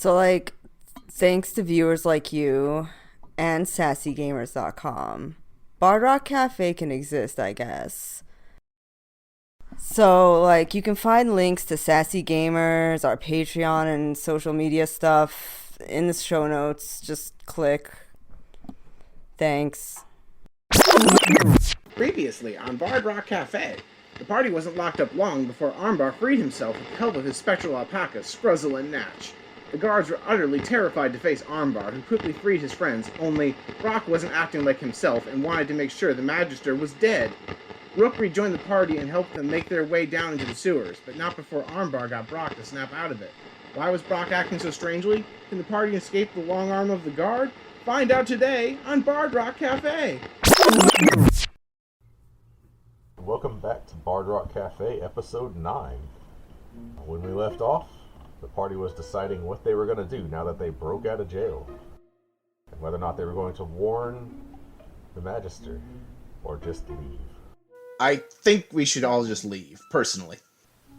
So, like, thanks to viewers like you and sassygamers.com, Bard Rock Cafe can exist, I guess. So, like, you can find links to Sassy Gamers, our Patreon, and social media stuff in the show notes. Just click. Thanks. Previously on Bard Rock Cafe, the party wasn't locked up long before Armbar freed himself with the help of his spectral alpacas, Scruzzle and Natch. The guards were utterly terrified to face Armbar, who quickly freed his friends, only Brock wasn't acting like himself and wanted to make sure the Magister was dead. Rook rejoined the party and helped them make their way down into the sewers, but not before Armbar got Brock to snap out of it. Why was Brock acting so strangely? Can the party escape the long arm of the guard? Find out today on Bard Rock Cafe! Welcome back to Bard Rock Cafe, Episode 9. When we left off, the party was deciding what they were going to do now that they broke out of jail. And whether or not they were going to warn the Magister, or just leave. I think we should all just leave, personally.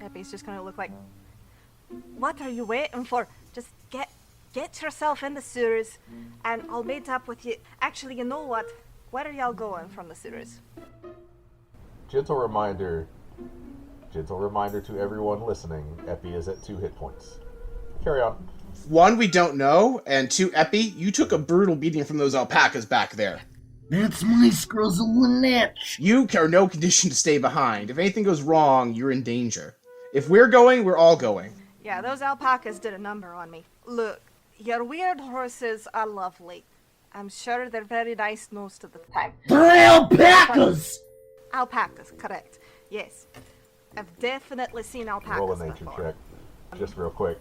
Eppy's just gonna look like, what are you waiting for? Just get yourself in the sewers, and I'll meet up with you. Actually, you know what? Where are y'all going from the sewers? Gentle reminder to everyone listening, Epi is at 2 hit points. Carry on. One, we don't know, and two, Epi, you took a brutal beating from those alpacas back there. That's my Scruzzle and Natch. You are no condition to stay behind. If anything goes wrong, you're in danger. If we're going, we're all going. Yeah, those alpacas did a number on me. Look, your weird horses are lovely. I'm sure they're very nice most of the time. They're alpacas! Alpacas, correct. Yes. I've definitely seen alpacas Roll a nature before. check. Just real quick.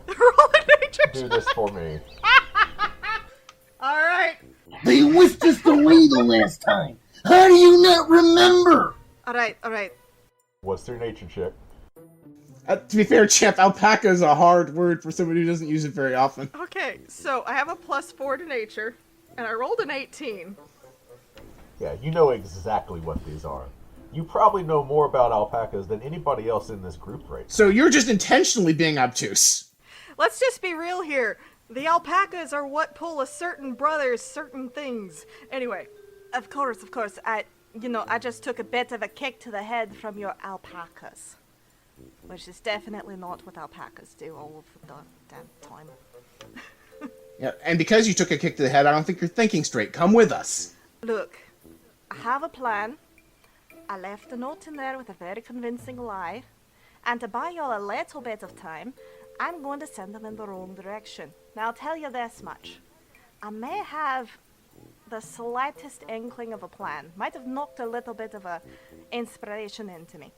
Roll a nature check. Do this for me. Alright. They whisked us away the last time. How do you not remember? Alright. What's your nature check? To be fair, Champ, alpaca is a hard word for somebody who doesn't use it very often. Okay, so I have a +4 to nature, and I rolled an 18. Yeah, you know exactly what these are. You probably know more about alpacas than anybody else in this group right now. So you're just intentionally being obtuse. Let's just be real here. The alpacas are what pull a certain brother's certain things. Anyway, of course, I just took a bit of a kick to the head from your alpacas. Which is definitely not what alpacas do all of the damn time. Yeah, and because you took a kick to the head, I don't think you're thinking straight. Come with us. Look, I have a plan. I left a note in there with a very convincing lie. And to buy y'all a little bit of time, I'm going to send them in the wrong direction. Now, I'll tell you this much. I may have the slightest inkling of a plan. Might have knocked a little bit of a inspiration into me.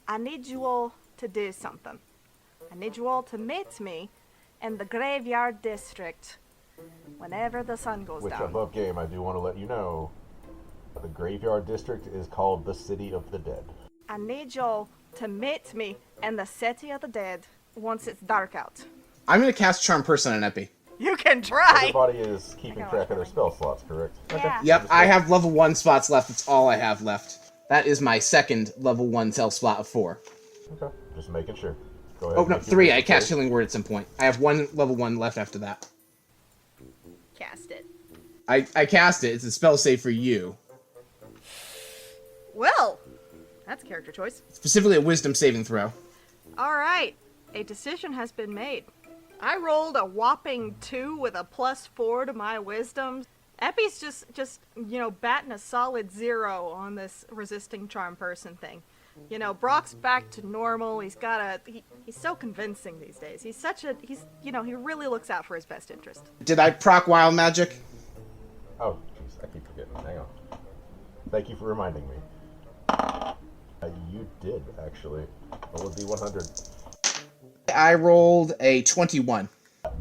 I need you all to do something. I need you all to meet me in the Graveyard District whenever the sun goes Which, down. above game, I do want to let you know, the Graveyard District is called the City of the Dead. I need y'all to meet me in the City of the Dead once it's dark out. I'm going to cast Charm Person on Epi. You can try! Everybody is keeping track of their spell slots, correct? Yeah. Yep, I have level 1 spots left. That's all I have left. That is my second level 1 spell slot of 4. Okay, just making sure. Go ahead. Oh, no, 3. I cast Healing Word at some point. I have one level 1 left after that. Cast it. I cast it. It's a spell save for you. Well, that's a character choice. Specifically a Wisdom saving throw. Alright, a decision has been made. I rolled a whopping 2 with a +4 to my wisdom. Epi's just batting a solid 0 on this resisting charm person thing. Brock's back to normal. He's so convincing these days. He really looks out for his best interest. Did I proc Wild Magic? Oh, jeez, I keep forgetting. Hang on. Thank you for reminding me. You did, actually. Roll a D100. I rolled a 21.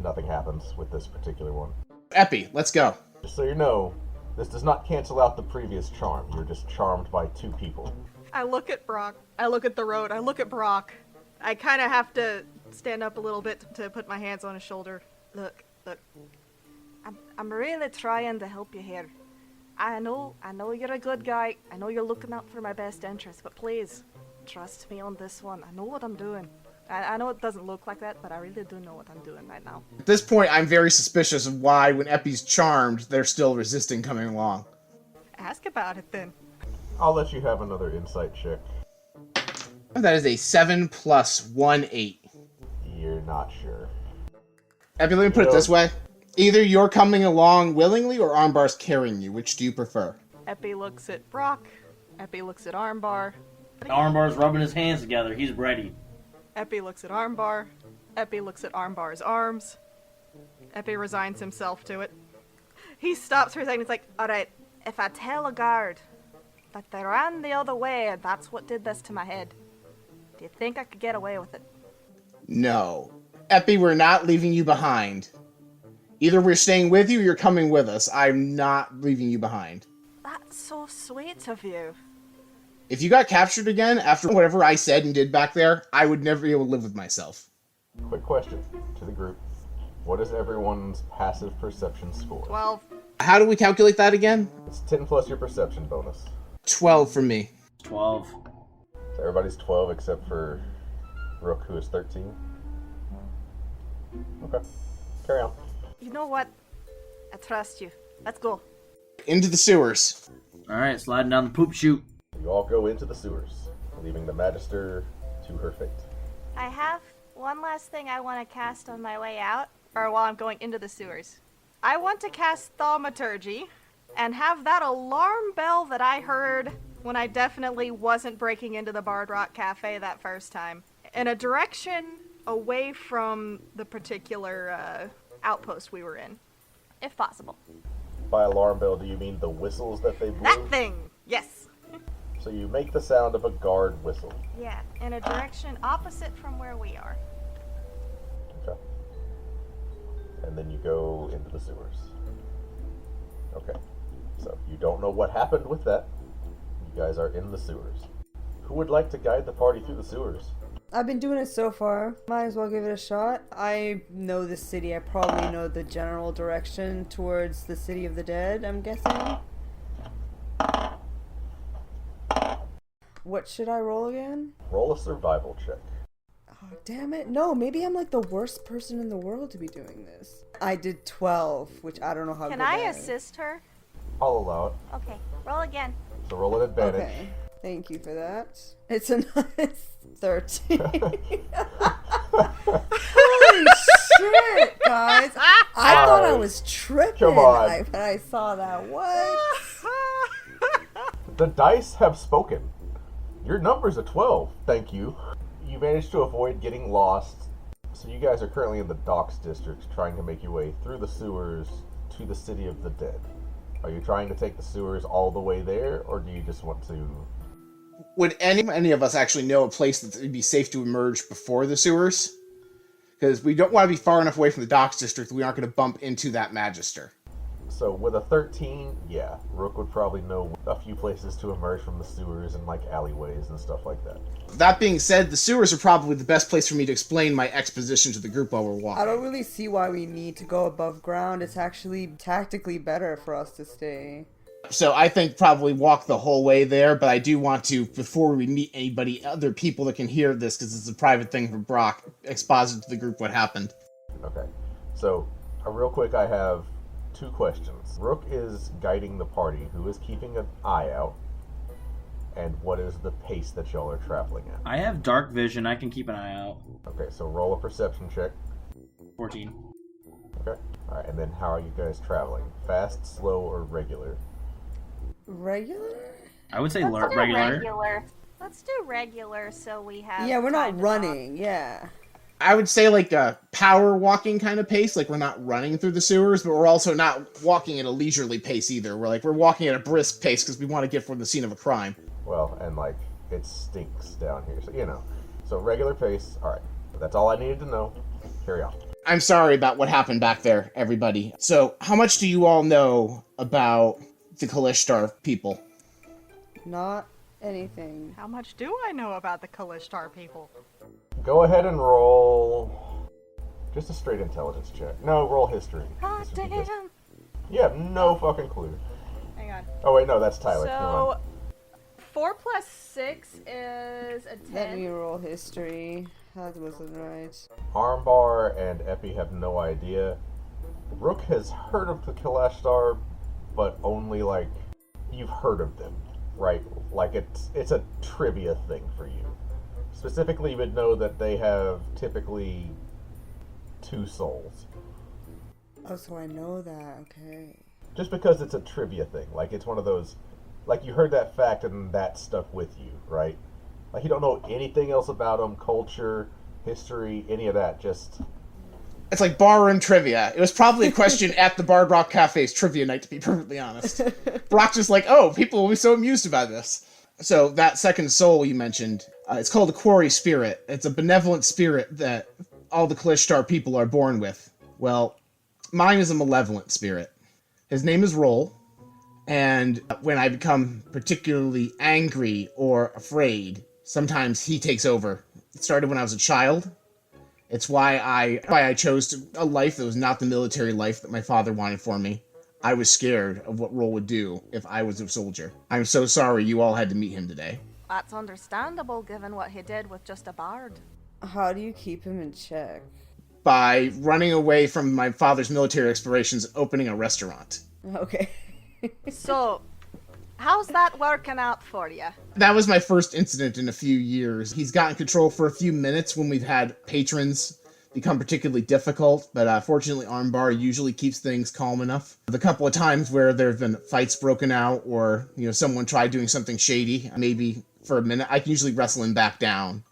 Nothing happens with this particular one. Epi, let's go. Just so you know, this does not cancel out the previous charm. You're just charmed by 2 people. I look at Brock. I look at the road. I look at Brock. I kind of have to stand up a little bit to put my hands on his shoulder. Look. I'm really trying to help you here. I know you're a good guy. I know you're looking out for my best interest, but please, trust me on this one. I know what I'm doing. I know it doesn't look like that, but I really do know what I'm doing right now. At this point, I'm very suspicious of why, when Epi's charmed, they're still resisting coming along. Ask about it then. I'll let you have another insight check. That is a 7 + 1, 8. You're not sure. Epi, let me put it this way. Either you're coming along willingly or Armbar's carrying you. Which do you prefer? Epi looks at Brock. Epi looks at Armbar. Armbar's rubbing his hands together. He's ready. Epi looks at Armbar. Epi looks at Armbar's arms. Epi resigns himself to it. He stops for a second. He's like, alright, if I tell a guard that they ran the other way and that's what did this to my head, do you think I could get away with it? No. Epi, we're not leaving you behind. Either we're staying with you or you're coming with us. I'm not leaving you behind. That's so sweet of you. If you got captured again after whatever I said and did back there, I would never be able to live with myself. Quick question to the group. What is everyone's passive perception score? 12. How do we calculate that again? It's 10 plus your perception bonus. 12 for me. 12. So everybody's 12 except for Rook, who is 13. Okay. Carry on. You know what? I trust you. Let's go. Into the sewers. Alright, sliding down the poop chute. You all go into the sewers, leaving the Magister to her fate. I have one last thing I want to cast on my way out, or while I'm going into the sewers. I want to cast Thaumaturgy and have that alarm bell that I heard when I definitely wasn't breaking into the Bard Rock Cafe that first time in a direction away from the particular outpost we were in, if possible. By alarm bell, do you mean the whistles that they blew? That thing! Yes! So you make the sound of a guard whistle. Yeah, in a direction opposite from where we are. Okay. And then you go into the sewers. Okay. So you don't know what happened with that. You guys are in the sewers. Who would like to guide the party through the sewers? I've been doing it so far. Might as well give it a shot. I know the city. I probably know the general direction towards the City of the Dead, I'm guessing. What should I roll again? Roll a survival check. Oh, damn it. No, maybe I'm like the worst person in the world to be doing this. I did 12, which I don't know how Can good I that is. assist her? I'll allow it. Okay, roll again. So roll an advantage. Okay. Thank you for that. It's a nice 13. Holy shit, guys. I thought I was tripping Come on. when I saw that. What? The dice have spoken. Your number's a 12. Thank you. You managed to avoid getting lost. So you guys are currently in the Docks District, trying to make your way through the sewers to the City of the Dead. Are you trying to take the sewers all the way there, or do you just want to... Would any of us actually know a place that would be safe to emerge before the sewers? Because we don't want to be far enough away from the Docks District that we aren't going to bump into that Magister. So with a 13, yeah, Rook would probably know a few places to emerge from the sewers and like alleyways and stuff like that. That being said, the sewers are probably the best place for me to explain my exposition to the group while we're walking. I don't really see why we need to go above ground. It's actually tactically better for us to stay. So I think probably walk the whole way there, but I do want to, before we meet anybody, other people that can hear this, because it's a private thing for Brock, exposit to the group what happened. Okay, so real quick, I have 2 questions. Rook is guiding the party. Who is keeping an eye out? And what is the pace that y'all are traveling at? I have dark vision. I can keep an eye out. Okay, so roll a perception check. 14. Okay. Alright, and then how are you guys traveling? Fast, slow, or regular? Regular? I would say Let's do regular. Let's do regular so we have Yeah, we're time not to talk. running. Yeah. I would say like a power walking kind of pace, like we're not running through the sewers, but we're also not walking at a leisurely pace either. We're walking at a brisk pace because we want to get from the scene of a crime. Well, and like, it stinks down here, so you know. So regular pace, alright. That's all I needed to know. Carry on. I'm sorry about what happened back there, everybody. So, how much do you all know about the Kalishtar people? Not anything. How much do I know about the Kalishtar people? Go ahead and roll just a straight intelligence check. No, roll history. God This would be good. damn. You have no fucking clue. Hang on. Oh wait, no, that's Tyler. Never So, mind. 4 plus 6 is a 10. Let me roll history. That wasn't right. Armbar and Epi have no idea. Rook has heard of the Kalashtar, but only like you've heard of them, right? Like it's a trivia thing for you. Specifically, you would know that they have typically 2 souls. Oh, so I know that. Okay. Just because it's a trivia thing, like it's one of those, like you heard that fact and that stuck with you, right? Like you don't know anything else about them, culture, history, any of that. Just It's like barroom trivia. It was probably a question at the Bard Rock Cafe's trivia night, to be perfectly honest. Brock's just like, oh, people will be so amused by this. So that second soul you mentioned, it's called a quarry spirit. It's a benevolent spirit that all the Kalashtar people are born with. Well, mine is a malevolent spirit. His name is Roll, and when I become particularly angry or afraid, sometimes he takes over. It started when I was a child. It's why I chose a life that was not the military life that my father wanted for me. I was scared of what Roll would do if I was a soldier. I'm so sorry you all had to meet him today. That's understandable given what he did with just a bard. How do you keep him in check? By running away from my father's military explorations and opening a restaurant. Okay. So, how's that working out for you? That was my first incident in a few years. He's gotten control for a few minutes when we've had patrons become particularly difficult, but fortunately Armbar usually keeps things calm enough. The couple of times where there have been fights broken out or, someone tried doing something shady, maybe for a minute, I can usually wrestle him back down.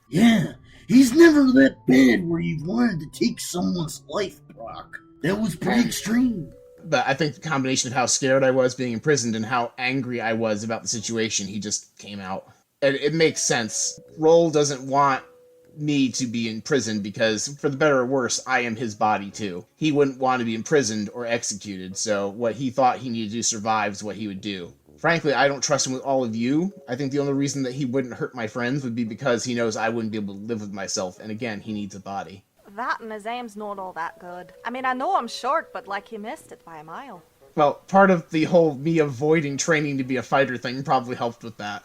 Yeah, he's never that bad where you've wanted to take someone's life, Brock. That was pretty extreme. But I think the combination of how scared I was being imprisoned and how angry I was about the situation, he just came out. And it makes sense. Roll doesn't want me to be in prison because, for the better or worse, I am his body too. He wouldn't want to be imprisoned or executed, so what he thought he needed to do survive is what he would do. Frankly, I don't trust him with all of you. I think the only reason that he wouldn't hurt my friends would be because he knows I wouldn't be able to live with myself, and again, he needs a body. That and his aim's not all that good. I mean, I know I'm short, but like he missed it by a mile. Well, part of the whole me avoiding training to be a fighter thing probably helped with that.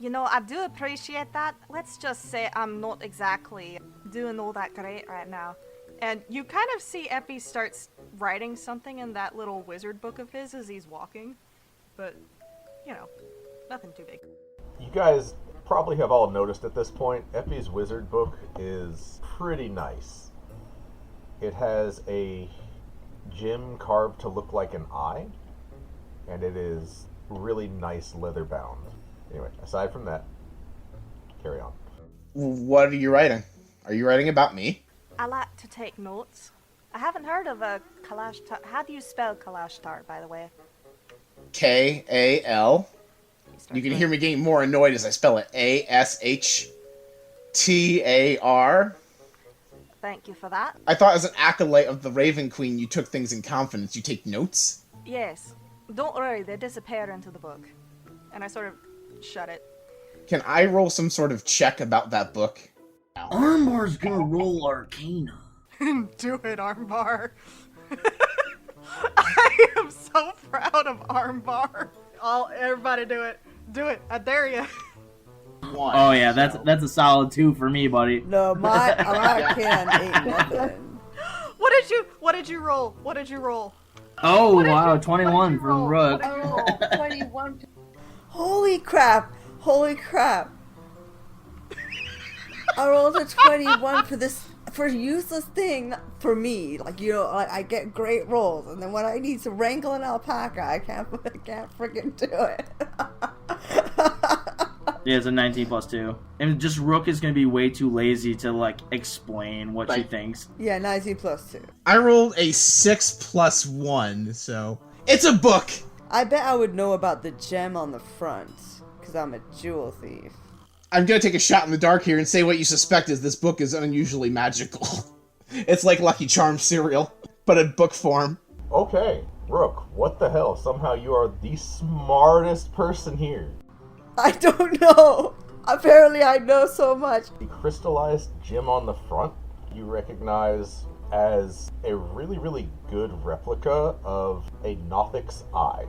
I do appreciate that. Let's just say I'm not exactly doing all that great right now. And you kind of see Epi starts writing something in that little wizard book of his as he's walking. But, nothing too big. you guys probably have all noticed at this point, Epi's wizard book is pretty nice. It has a gem carved to look like an eye, and it is really nice leather bound. Anyway, aside from that, carry on. What are you writing? Are you writing about me? I like to take notes. I haven't heard of a Kalashtar. How do you spell Kalashtar, by the way? K-A-L. You can hear me getting more annoyed as I spell it. A-S-H-T-A-R. Thank you for that. I thought as an acolyte of the Raven Queen, you took things in confidence. You take notes? Yes. Don't worry, they disappear into the book. And I sort of shut it. Can I roll some sort of check about that book? Armbar's gonna roll Arcana. Do it, Armbar. I am so proud of Armbar. Everybody do it. Do it. I dare you. Oh yeah, that's a solid 2 for me, buddy. No, my can ain't nothing. What did you roll? What did you roll? Oh What did wow, you- 21 what did you from roll? Rook. What did you roll? 21. Holy crap! Holy crap! I rolled a 21 for useless thing for me. I get great rolls, and then when I need to wrangle an alpaca, I can't freaking do it. Yeah, it's a 19 plus 2. And just Rook is gonna be way too lazy to explain what she Right. thinks. Yeah, 19 plus 2. I rolled a 6 plus 1, so... It's a book! I bet I would know about the gem on the front, because I'm a jewel thief. I'm gonna take a shot in the dark here and say what you suspect is this book is unusually magical. It's like Lucky Charms cereal, but in book form. Okay, Rook, what the hell? Somehow you are the smartest person here. I don't know! Apparently I know so much. The crystallized gem on the front you recognize as a really, really good replica of a Nothic's eye.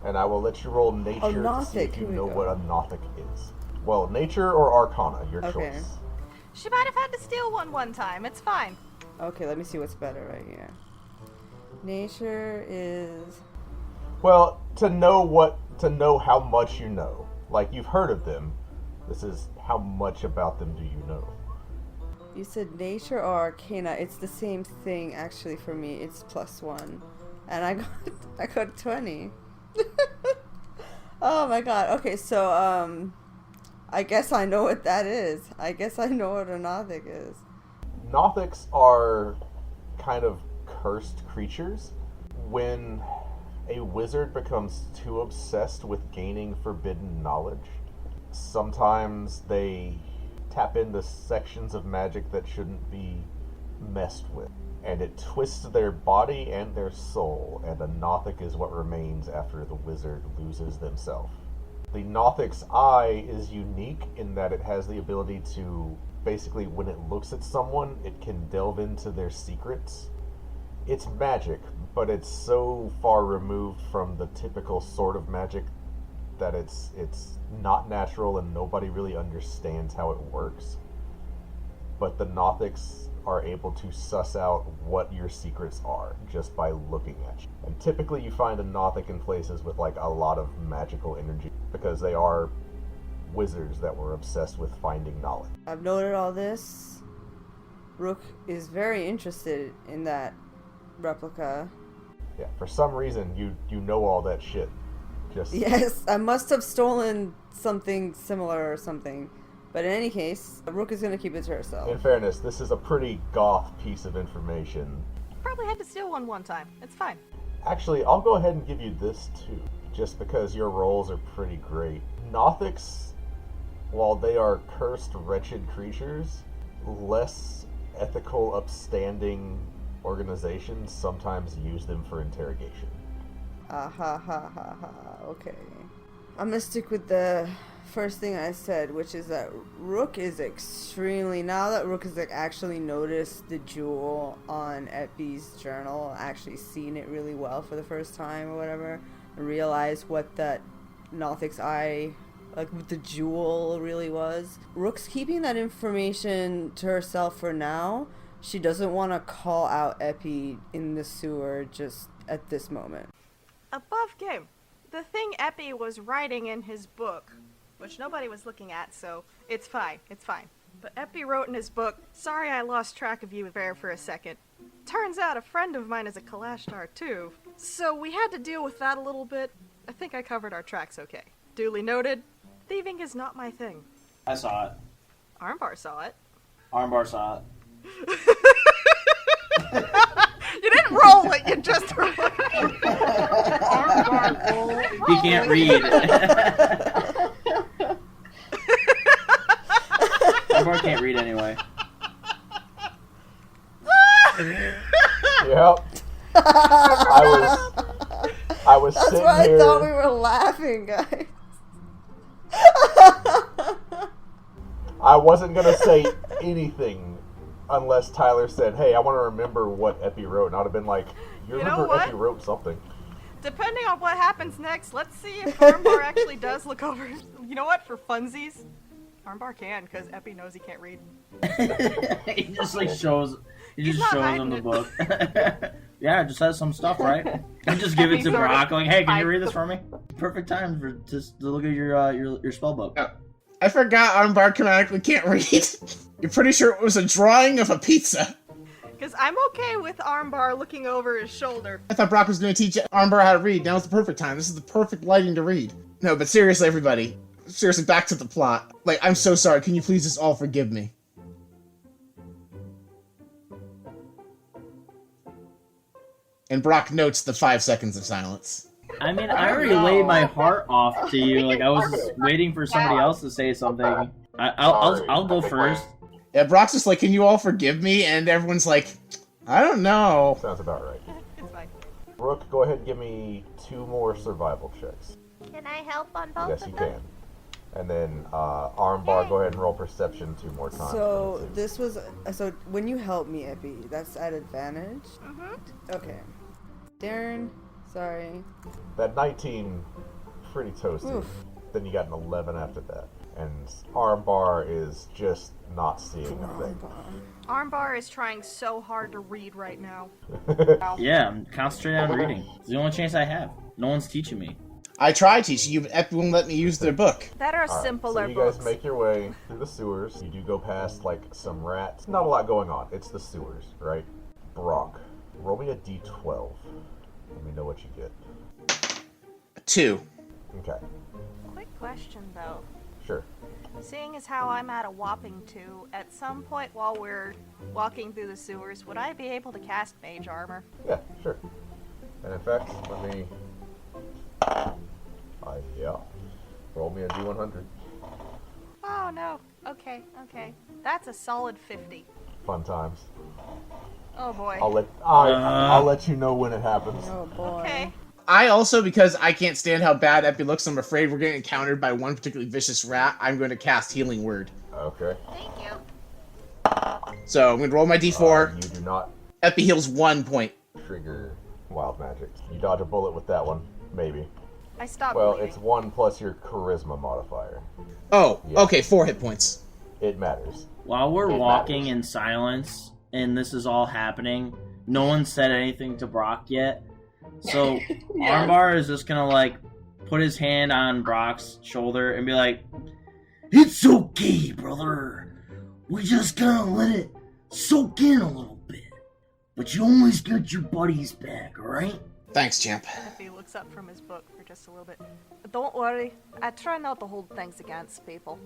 And I will let you roll nature to see Nothic, if you here we know go. what a Nothic is. Well, nature or arcana, your Okay. choice. She might have had to steal one time. It's fine. Okay, let me see what's better right here. Nature is... Well, to know how much you know. Like, you've heard of them. This is how much about them do you know. You said nature or arcana. It's the same thing actually for me. It's +1. And I got 20. Oh my god. Okay, so I guess I know what that is. I guess I know what a Nothic is. Nothics are kind of cursed creatures. When a wizard becomes too obsessed with gaining forbidden knowledge, sometimes they tap into sections of magic that shouldn't be messed with. And it twists their body and their soul, and a Nothic is what remains after the wizard loses themselves. The Nothic's eye is unique in that it has the ability to, basically when it looks at someone, it can delve into their secrets. It's magic, but it's so far removed from the typical sort of magic that it's not natural and nobody really understands how it works. But the Nothics are able to suss out what your secrets are just by looking at you. And typically you find a Nothic in places with like a lot of magical energy because they are wizards that were obsessed with finding knowledge. I've noted all this. Rook is very interested in that replica. Yeah, for some reason you know all that shit. Just Yes, I must have stolen something similar or something. But in any case, Rook is going to keep it to herself. in fairness, this is a pretty goth piece of information. Probably had to steal one time. It's fine. Actually, I'll go ahead and give you this too, just because your rolls are pretty great. Nothics, while they are cursed, wretched creatures, less ethical, upstanding organizations sometimes use them for interrogation. Ah ha ha ha ha. Okay. I'm gonna stick with the first thing I said, which is that Rook is extremely, now that Rook has like actually noticed the jewel on Epi's journal, actually seen it really well for the first time or whatever, and realized what that Nothic's eye, like what the jewel really was. Rook's keeping that information to herself for now. She doesn't want to call out Epi in the sewer just at this moment. Above game. The thing Epi was writing in his book, which nobody was looking at, so it's fine. But Epi wrote in his book, "Sorry I lost track of you there for a second. Turns out a friend of mine is a Kalashtar too. So we had to deal with that a little bit. I think I covered our tracks okay. Duly noted. Thieving is not my thing." I saw it. Armbar saw it. Armbar saw it. You didn't roll it, you just rolled it. He can't read. Armbar can't read anyway. Yep. I was That's sitting why here. I thought we were laughing, guys. I wasn't gonna say anything unless Tyler said, "Hey, I want to remember what Epi wrote," and I'd have been like, "You You know remember what? Epi wrote something?" Depending on what happens next, let's see if Armbar actually does look over. You know what? For funsies, Armbar can, because Epi knows he can't read. He just like shows. He He's just not shows him hiding the it. book. Yeah, it just has some stuff, right? You just give it to Sort of. Brock. Like, hey, can you I- read this for me? Perfect time for just to look at your spell book. I forgot Armbar canonically can't read. You're pretty sure it was a drawing of a pizza. Because I'm okay with Armbar looking over his shoulder. I thought Brock was going to teach Armbar how to read. Now's the perfect time. This is the perfect lighting to read. No, but seriously, everybody. Seriously, back to the plot. Like, I'm so sorry. Can you please just all forgive me? And Brock notes the 5 seconds of silence. I mean, I already laid my heart off to you. Like, I was waiting for somebody else to say something. I'll go first. Yeah, Brock's just like, can you all forgive me? And everyone's like, I don't know. Sounds about right. It's fine. Rook, go ahead and give me 2 more survival checks. Can I help on both Yes, of you them? can. And then Armbar, go ahead and roll perception 2 more times. So this was, so when you help me, Epi, that's at advantage? Mm-hmm. Okay. Darren, sorry. That 19, pretty toasty. Oof. Then you got an 11 after that. and Armbar is just not seeing a thing. Armbar is trying so hard to read right now. Yeah, I'm concentrating on reading. It's the only chance I have. No one's teaching me. I tried teaching you, but Epi won't let me use their book. That are Alright, simpler so you books. guys make your way through the sewers. You do go past, like, some rats. Not a lot going on. It's the sewers, right? Brock, roll me a d12. Let me know what you get. 2. Okay, Quick question though. sure. Seeing as how I'm at a whopping 2, at some point while we're walking through the sewers, would I be able to cast mage armor? Yeah, sure. And in fact, let me... yeah. Roll me a d100. Oh no. Okay. That's a solid 50. Fun times. Oh boy. I'll let you know when it happens. Oh boy. Okay. I also, because I can't stand how bad Epi looks, I'm afraid we're getting encountered by one particularly vicious rat, I'm going to cast Healing Word. Okay. Thank you. So I'm going to roll my d4. You do not Epi heals 1 point. trigger wild magic. You dodge a bullet with that one, maybe. I stopped Well, bleeding. it's 1 plus your charisma modifier. Oh, Yeah. okay, 4 hit points. It matters. While we're It walking matters. in silence and this is all happening, no one said anything to Brock yet. So Armbar is just gonna like put his hand on Brock's shoulder and be like, It's okay, brother. We just gotta let it soak in a little bit. But you always got your buddies back, alright? Thanks, champ. If he looks up from his book for just a little bit. Don't worry, I try not to hold things against people.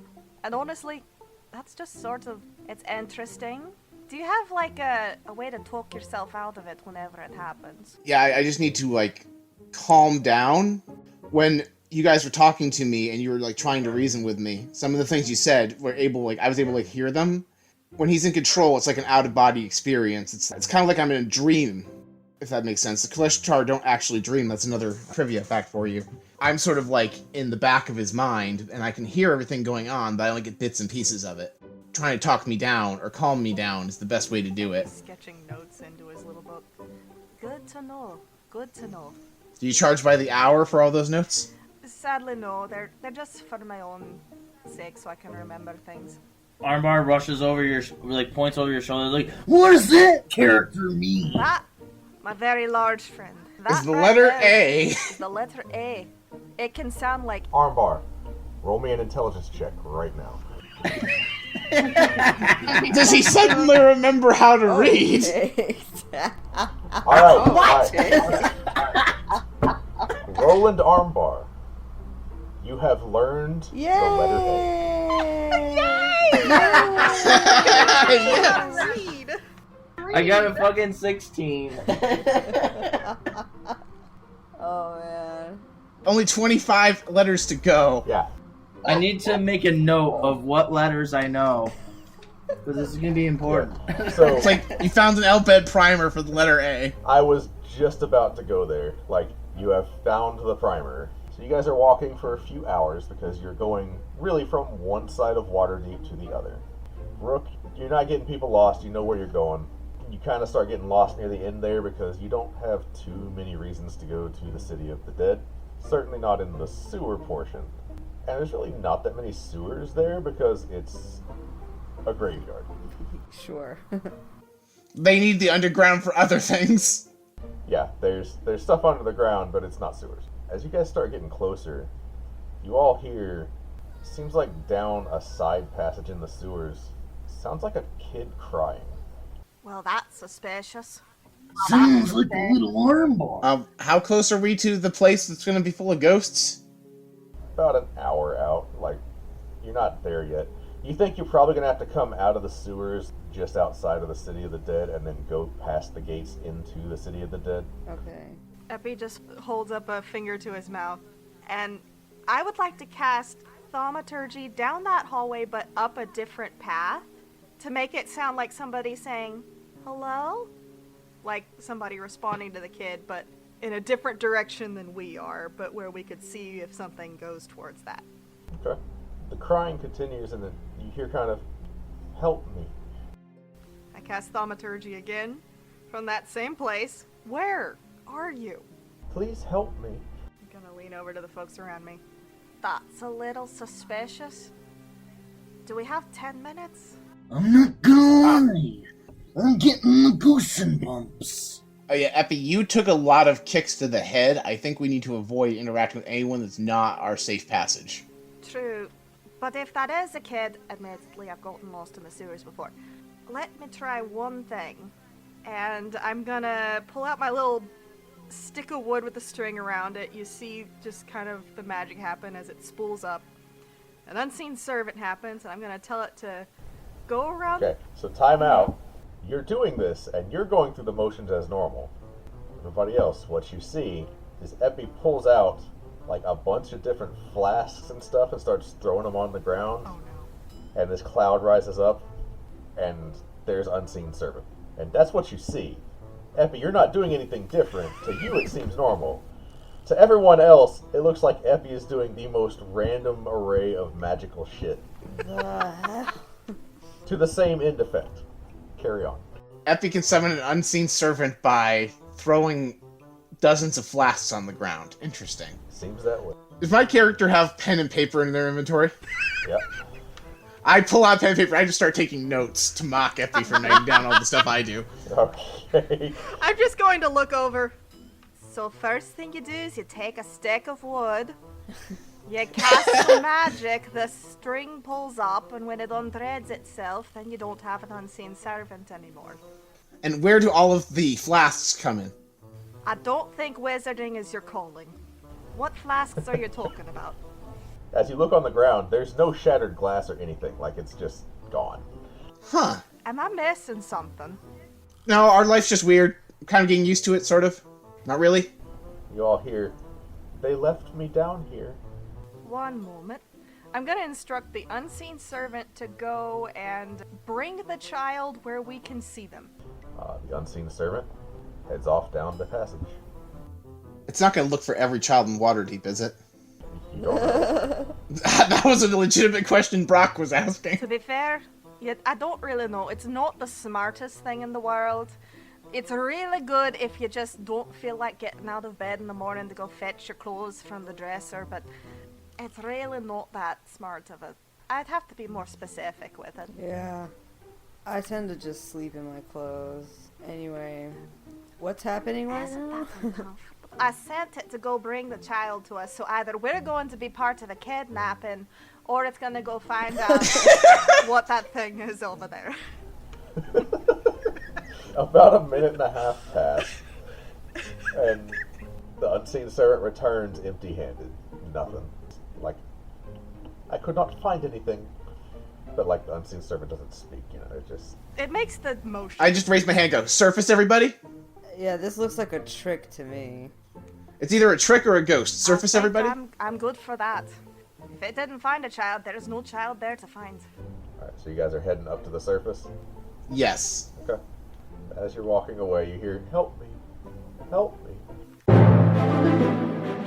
And honestly, that's just sort of, it's interesting. Do you have like a way to talk yourself out of it whenever it happens? Yeah, I just need to, like, calm down. When you guys were talking to me and you were, like, trying to reason with me, some of the things you said were able, like, I was able to, like, hear them. When he's in control, it's like an out-of-body experience. It's kind of like I'm in a dream, if that makes sense. The Kalashtar don't actually dream. That's another trivia fact for you. I'm sort of, like, in the back of his mind, and I can hear everything going on, but I only get bits and pieces of it. Trying to talk me down or calm me down is the best way to do it. Sketching notes into his little book. Good to know. Good to know. Do you charge by the hour for all those notes? Sadly, no. They're just for my own sake, so I can remember things. Armbar rushes over your, like, points over your shoulder, like, What does that character mean? That, my very large friend. That Is the right letter there A. is the letter A. It can sound like Armbar, roll me an intelligence check right now. Does he suddenly remember how to read? Okay. Alright, Roland Armbar, you have learned the letter A. read. I got a fucking 16. Oh man. Only 25 letters to go. Yeah. I need to make a note of what letters I know. Because this is going to be important. So, It's like you found an Elbed primer for the letter A. I was just about to go there. Like, you have found the primer. So you guys are walking for a few hours because you're going really from one side of Waterdeep to the other. Rook, you're not getting people lost. You know where you're going. You kind of start getting lost near the end there because you don't have too many reasons to go to the City of the Dead. Certainly not in the sewer portion. And there's really not that many sewers there because it's a graveyard. Sure. They need the underground for other things. Yeah, there's stuff under the ground, but it's not sewers. As you guys start getting closer, you all hear, seems like down a side passage in the sewers, sounds like a kid crying. Well, that's suspicious. Sounds like a little armbar. How close are we to the place that's going to be full of ghosts? About an hour out, like, you're not there yet. You think you're probably going to have to come out of the sewers just outside of the City of the Dead and then go past the gates into the City of the Dead. Okay. Epi just holds up a finger to his mouth, and I would like to cast Thaumaturgy down that hallway but up a different path to make it sound like somebody saying, hello? Like somebody responding to the kid, but in a different direction than we are, but where we could see if something goes towards that. Okay. The crying continues and then you hear kind of, help me. I cast Thaumaturgy again from that same place. Where are you? Please help me. I'm gonna lean over to the folks around me. That's a little suspicious. Do we have 10 minutes? I'm not gonna lie. I'm getting the goosey bumps. Oh yeah, Epi, you took a lot of kicks to the head. I think we need to avoid interacting with anyone that's not our safe passage. True. But if that is a kid, admittedly, I've gotten lost in the sewers before. Let me try one thing. And I'm gonna pull out my little stick of wood with a string around it. You see just kind of the magic happen as it spools up. An unseen servant happens, and I'm gonna tell it to go around. Okay, so time out. You're doing this, and you're going through the motions as normal. Everybody else, what you see is Epi pulls out like a bunch of different flasks and stuff and starts throwing them on the ground. Oh no. And this cloud rises up, and there's Unseen Servant. And that's what you see. Epi, you're not doing anything different. To you, it seems normal. To everyone else, it looks like Epi is doing the most random array of magical shit. To the same end effect. Carry on. Epi can summon an unseen servant by throwing dozens of flasks on the ground. Interesting. Seems that way. Does my character have pen and paper in their inventory? Yep. I pull out pen and paper. I just start taking notes to mock Epi for writing down all the stuff I do. Okay. I'm just going to look over. So first thing you do is you take a stick of wood, you cast some magic, the string pulls up, and when it unthreads itself, then you don't have an unseen servant anymore. And where do all of the flasks come in? I don't think wizarding is your calling. What flasks are you talking about? As you look on the ground, there's no shattered glass or anything. Like, it's just gone. Huh. Am I missing something? No, our life's just weird. I'm kind of getting used to it, sort of. Not really. You all hear, they left me down here. One moment. I'm gonna instruct the unseen servant to go and bring the child where we can see them. The Unseen Servant heads off down the passage. It's not going to look for every child in Waterdeep, is it? You don't know. That was a legitimate question Brock was asking. To be fair, I don't really know. It's not the smartest thing in the world. It's really good if you just don't feel like getting out of bed in the morning to go fetch your clothes from the dresser, but it's really not that smart of it. I'd have to be more specific with it. Yeah. I tend to just sleep in my clothes. Anyway, what's happening right now? I sent it to go bring the child to us, so either we're going to be part of the kidnapping, or it's gonna go find out what that thing is over there. About a minute and a half pass, and the Unseen Servant returns empty-handed. Nothing. Like, I could not find anything. But, like, the Unseen Servant doesn't speak, you know, it just... It makes the motion. I just raised my hand and go, surface everybody? Yeah, this looks like a trick to me. It's either a trick or a ghost. Surface I think everybody? I'm good for that. If it didn't find a child, there is no child there to find. Alright, so you guys are heading up to the surface? Yes. Okay. As you're walking away, you hear, help me. Help me.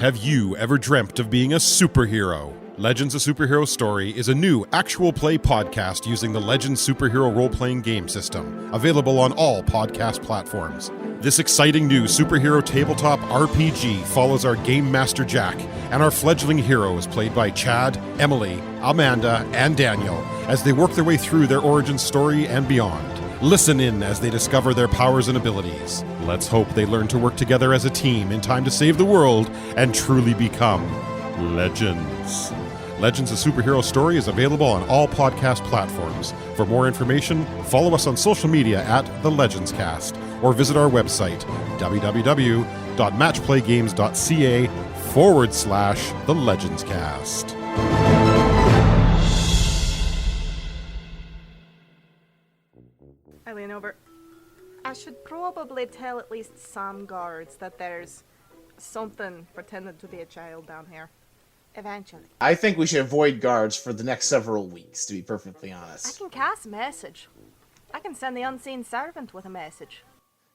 Have you ever dreamt of being a superhero? Legends A Superhero Story is a new actual play podcast using the Legends Superhero role-playing game system, available on all podcast platforms. This exciting new superhero tabletop RPG follows our Game Master Jack and our fledgling heroes played by Chad, Emily, Amanda, and Daniel as they work their way through their origin story and beyond. Listen in as they discover their powers and abilities. Let's hope they learn to work together as a team in time to save the world and truly become legends. Legends A Superhero Story is available on all podcast platforms. For more information, follow us on social media at The Legends Cast or visit our website, www.matchplaygames.ca/The Legends Cast. I lean over. I should probably tell at least some guards that there's something pretending to be a child down here. Eventually. I think we should avoid guards for the next several weeks, to be perfectly I honest. can cast message. I can send the unseen servant with a message.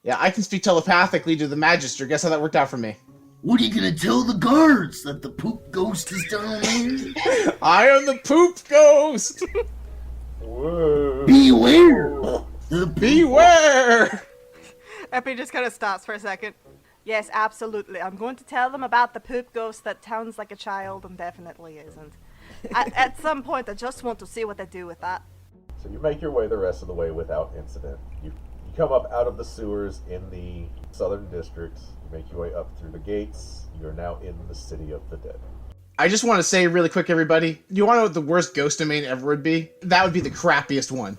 Yeah, I can speak telepathically to the Magister. Guess how that worked out for me? What are you gonna tell the guards? That the poop ghost is down there? I am the poop ghost! Whoa. Beware! The Beware! Epi just kind of stops for a second. Yes, absolutely. I'm going to tell them about the poop ghost that sounds like a child and definitely isn't. At some point, I just want to see what they do with that. So you make your way the rest of the way without incident. You come up out of the sewers in the southern district. You make your way up through the gates. You are now in the City of the Dead. I just want to say really quick, everybody, you want to know what the worst ghost domain ever would be? That would be the crappiest one.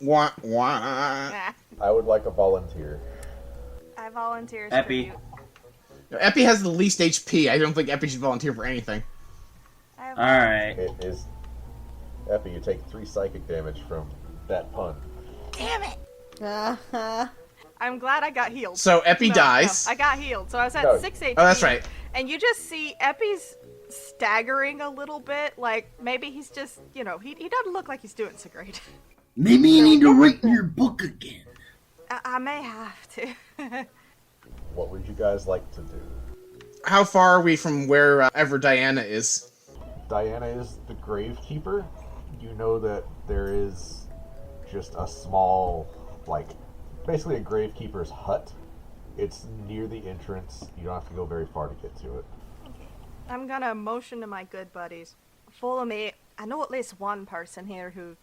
Wah, wah. I would like a volunteer. I volunteer as Epi. tribute. No, Epi has the least HP. I don't think Epi should volunteer for anything. Alright. It is... Epi, you take 3 psychic damage from that pun. Damn it! Uh-huh. I'm glad I got healed. So Epi dies. No, I got healed, so I was at No. 6 HP. Oh, that's right. And you just see Epi's staggering a little bit, like maybe he's just, he doesn't look like he's doing so great. Maybe you need to write in your book again. I may have to. What would you guys like to do? How far are we from wherever Diana is? Diana is the Gravekeeper. You know that there is just a small, basically a Gravekeeper's hut. It's near the entrance. You don't have to go very far to get to it. I'm gonna motion to my good buddies. Follow me. I know at least one person here who...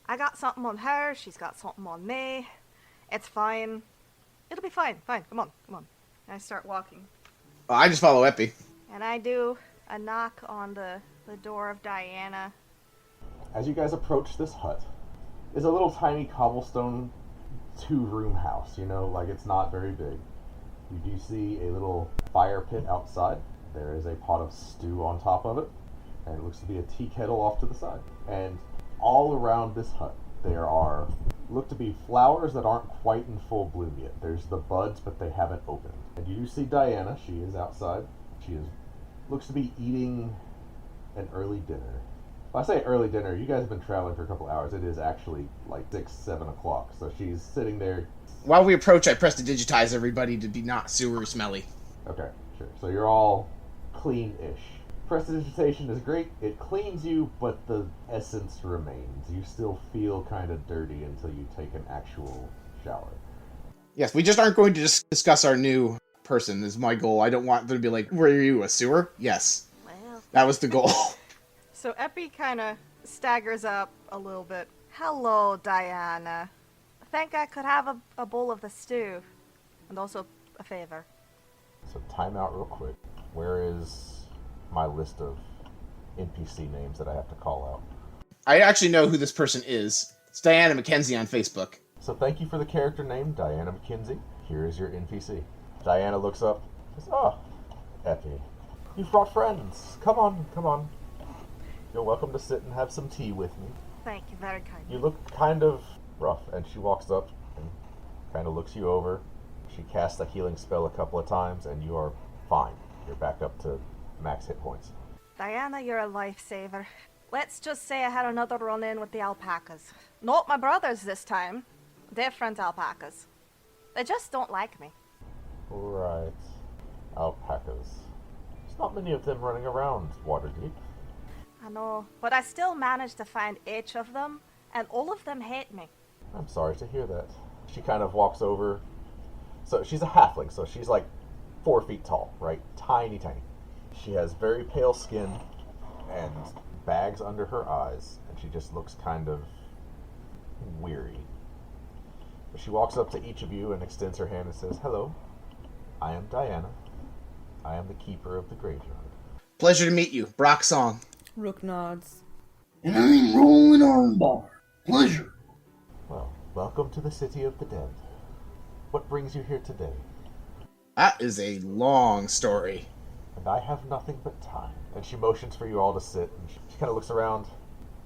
I got something on her, she's got something on me. It's fine. It'll be fine. Fine. Come on. And I start walking. I just follow Epi. And I do a knock on the door of Diana. As you guys approach this hut, it's a little tiny cobblestone 2-room house, it's not very big. You do see a little fire pit outside. There is a pot of stew on top of it, and it looks to be a tea kettle off to the side. And all around this hut, there look to be flowers that aren't quite in full bloom yet. There's the buds, but they haven't opened. And you do see Diana. She is outside. Looks to be eating an early dinner. When I say early dinner, you guys have been traveling for a couple hours. It is actually 6, 7 o'clock. So she's sitting there. While we approach, I press to digitize everybody to be not sewer smelly. Okay, sure. So you're all clean-ish. Prestidigitation is great. It cleans you, but the essence remains. You still feel kind of dirty until you take an actual shower. Yes, we just aren't going to discuss our new person is my goal. I don't want them to be like, were you a sewer? Yes. Well. That was the goal. So Epi kind of staggers up a little bit. Hello, Diana. I think I could have a bowl of the stew. And also a favor. So time out real quick. Where is my list of NPC names that I have to call out? I actually know who this person is. It's Diana McKenzie on Facebook. So thank you for the character name, Diana McKenzie. Here is your NPC. Diana looks up, says, "Oh, Epi, you've brought friends. Come on. You're welcome to sit and have some tea with me. Thank you, very kind. You look kind of rough." And she walks up and kind of looks you over. She casts a healing spell a couple of times, and you are fine. You're back up to max hit points. Diana, you're a lifesaver. Let's just say I had another run-in with the alpacas. Not my brothers this time. Different alpacas. They just don't like me. Right. Alpacas. There's not many of them running around Waterdeep. I know, but I still managed to find 8 of them, and all of them hate me. I'm sorry to hear that. She kind of walks over. So she's a halfling, so she's 4 feet tall, right? Tiny. She has very pale skin and bags under her eyes, and she just looks kind of weary. She walks up to each of you and extends her hand and says, "Hello, I am Diana. I am the keeper of the graveyard." Pleasure to meet you, Brock Song. Rook nods. And I'm Roland Armbar. Pleasure. Well, welcome to the City of the Dead. What brings you here today? That is a long story. And I have nothing but time. And she motions for you all to sit, and she kind of looks around.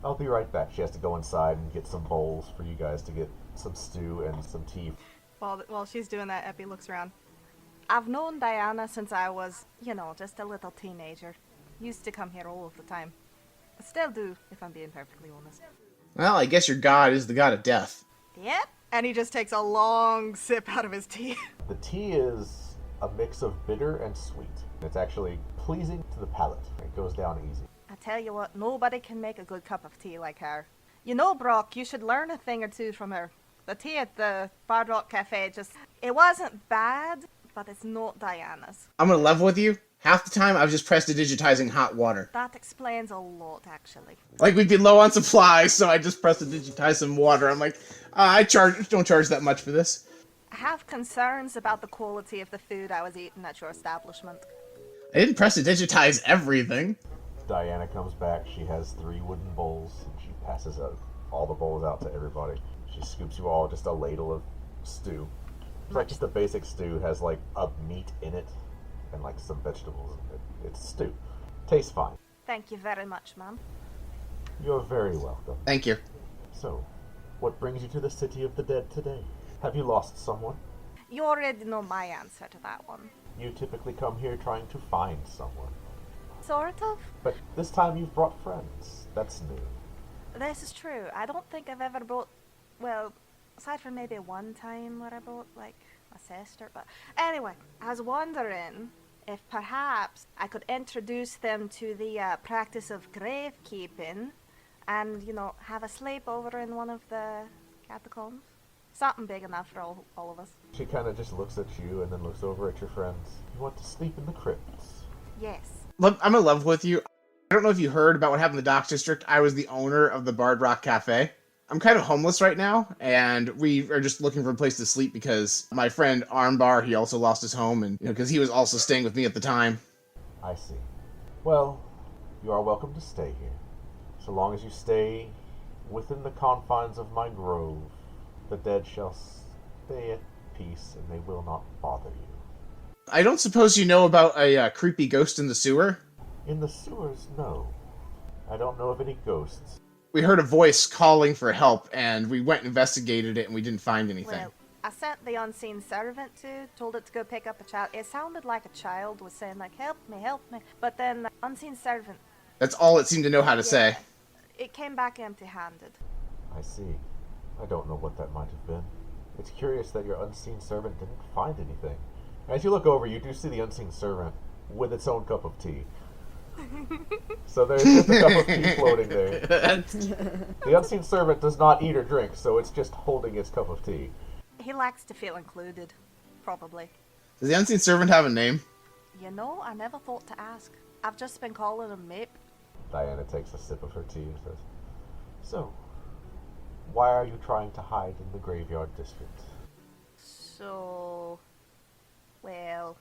"I'll be right back." She has to go inside and get some bowls for you guys to get some stew and some tea. While she's doing that, Epi looks around. I've known Diana since I was, just a little teenager. Used to come here all of the time. I still do, if I'm being perfectly honest. Well, I guess your god is the god of death. Yep. And he just takes a long sip out of his tea. The tea is a mix of bitter and sweet. It's actually pleasing to the palate. It goes down easy. I tell you what, nobody can make a good cup of tea like her. Brock, you should learn a thing or two from her. The tea at the Bardrock Cafe it wasn't bad, but it's not Diana's. I'm gonna level with you. Half the time, I've just prestidigitizing hot water. That explains a lot, actually. Like, we'd be low on supplies, so I just prestidigitize some water. I'm like, don't charge that much for this. I have concerns about the quality of the food I was eating at your establishment. I didn't prestidigitize everything. Diana comes back. She has 3 wooden bowls, and she passes out all the bowls out to everybody. She scoops you all just a ladle of stew. It's like just a basic stew, has like a meat in it and like some vegetables. It's stew. Tastes fine. Thank you very much, ma'am. You're very welcome. Thank you. So, what brings you to the City of the Dead today? Have you lost someone? You already know my answer to that one. You typically come here trying to find someone. Sort of. But this time you've brought friends. That's new. This is true. I don't think I've ever brought, well, aside from maybe one time where I brought, like, a sister. But anyway, I was wondering if perhaps I could introduce them to the practice of gravekeeping and, you know, have a sleepover in one of the catacombs. Something big enough for all of us. She kind of just looks at you and then looks over at your friends. You want to sleep in the crypts? Yes. I'm in love with you. I don't know if you heard about what happened in the Docks District. I was the owner of the Bard Rock Cafe. I'm kind of homeless right now, and we are just looking for a place to sleep because my friend Armbar, he also lost his home, and because he was also staying with me at the time. I see. Well, you are welcome to stay here, so long as you stay within the confines of my grove. The dead shall stay at peace, and they will not bother you. I don't suppose you know about a creepy ghost in the sewer? In the sewers, no. I don't know of any ghosts. We heard a voice calling for help, and we went and investigated it, and we didn't find anything. Well, I sent the unseen servant told it to go pick up a child. It sounded like a child was saying, like, help me. But then the unseen servant... That's all it seemed to know how to say. It came back empty-handed. I see. I don't know what that might have been. It's curious that your unseen servant didn't find anything. As you look over, you do see the unseen servant with its own cup of tea. So there's just a cup of tea floating there. The unseen servant does not eat or drink, so it's just holding its cup of tea. He likes to feel included, probably. Does the unseen servant have a name? You know, I never thought to ask. I've just been calling him Mape. Diana takes a sip of her tea and says, So, why are you trying to hide in the graveyard district? So... well...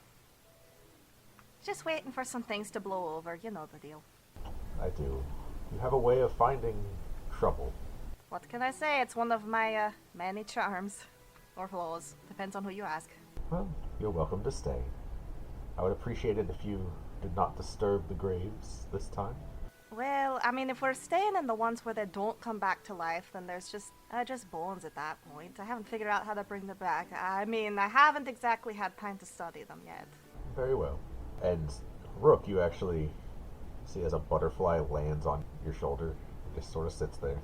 just waiting for some things to blow over, you know the deal. I do. You have a way of finding trouble. What can I say? It's one of my, many charms. Or flaws. Depends on who you ask. Well, you're welcome to stay. I would appreciate it if you did not disturb the graves this time. Well, I mean, if we're staying in the ones where they don't come back to life, then there's just bones at that point. I haven't figured out how to bring them back. I mean, I haven't exactly had time to study them yet. Very well. And Rook, you actually see as a butterfly lands on your shoulder. It just sort of sits there.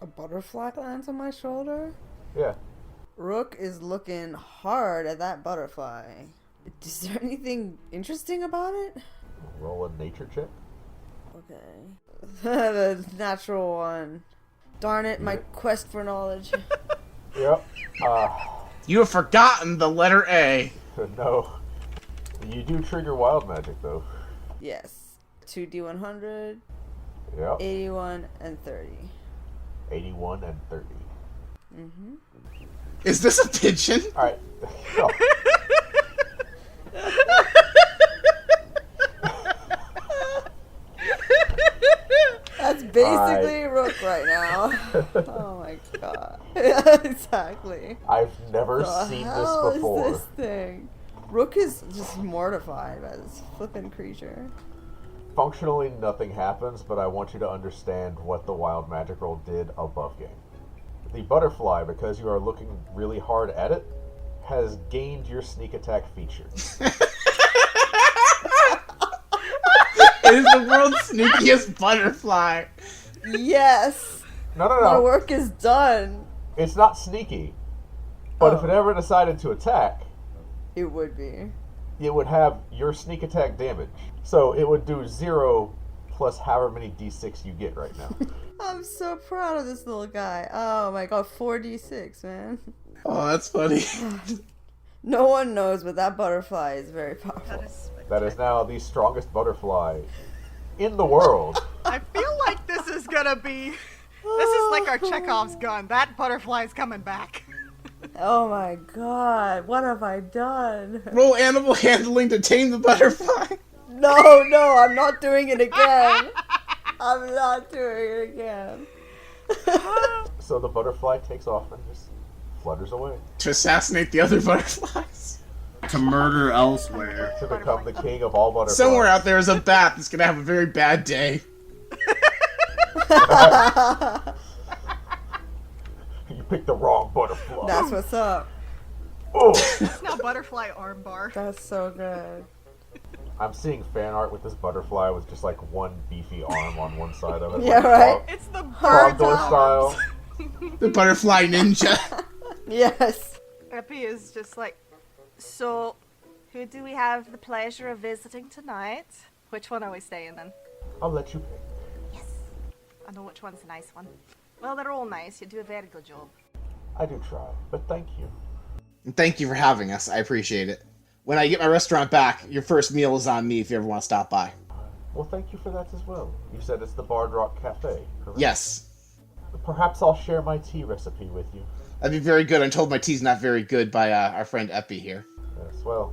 A butterfly lands on my shoulder? Yeah. Rook is looking hard at that butterfly. Is there anything interesting about it? Roll a nature check. Okay. The natural one. Darn it, my quest for knowledge. Yep. You have forgotten the letter A. No. You do trigger wild magic, though. Yes. 2d100, Yep. 81, and 30. 81 and 30. Mm-hmm. Is this a pigeon? Alright. Oh. That's basically Rook right now. Oh my god. Exactly. I've never The seen hell this before. is this thing? Rook is just mortified by this flippin' creature. Functionally, nothing happens, but I want you to understand what the wild magic roll did above game. The butterfly, because you are looking really hard at it, has gained your sneak attack feature. It is the world's sneakiest butterfly. Yes! No. My work is done. It's not sneaky. But if Oh. it ever decided to attack, It would be. it would have your sneak attack damage. So it would do 0 plus however many d6 you get right now. I'm so proud of this little guy. Oh my god, 4d6, man. Oh, that's funny. No one knows, but that butterfly is very powerful. That is now the strongest butterfly in the world. I feel like this is gonna be. This is like our Chekhov's gun. That butterfly's coming back. Oh my god, what have I done? Roll animal handling to tame the butterfly. No, I'm not doing it again. I'm not doing it again. So the butterfly takes off and just flutters away To assassinate the other butterflies. To murder elsewhere. to become the king of all butterflies. Somewhere out there is a bat that's gonna have a very bad day. You picked the wrong butterfly. That's what's up. Oh. It's now butterfly armbar. That's so good. I'm seeing fan art with this butterfly with just like one beefy arm on one side of it. Yeah, like right? It's the Frog bird door arms. style. The butterfly ninja. Yes. Epi is just like, so, who do we have the pleasure of visiting tonight? Which one are we staying in? I'll let you pick. Yes. I know which one's a nice one. Well, they're all nice. You do a very good job. I do try, but thank you. And thank you for having us. I appreciate it. When I get my restaurant back, your first meal is on me if you ever want to stop by. Well, thank you for that as well. You said it's the Bard Rock Cafe, correct? Yes. Perhaps I'll share my tea recipe with you. That'd be very good. I'm told my tea's not very good by our friend Epi here. Yes, well,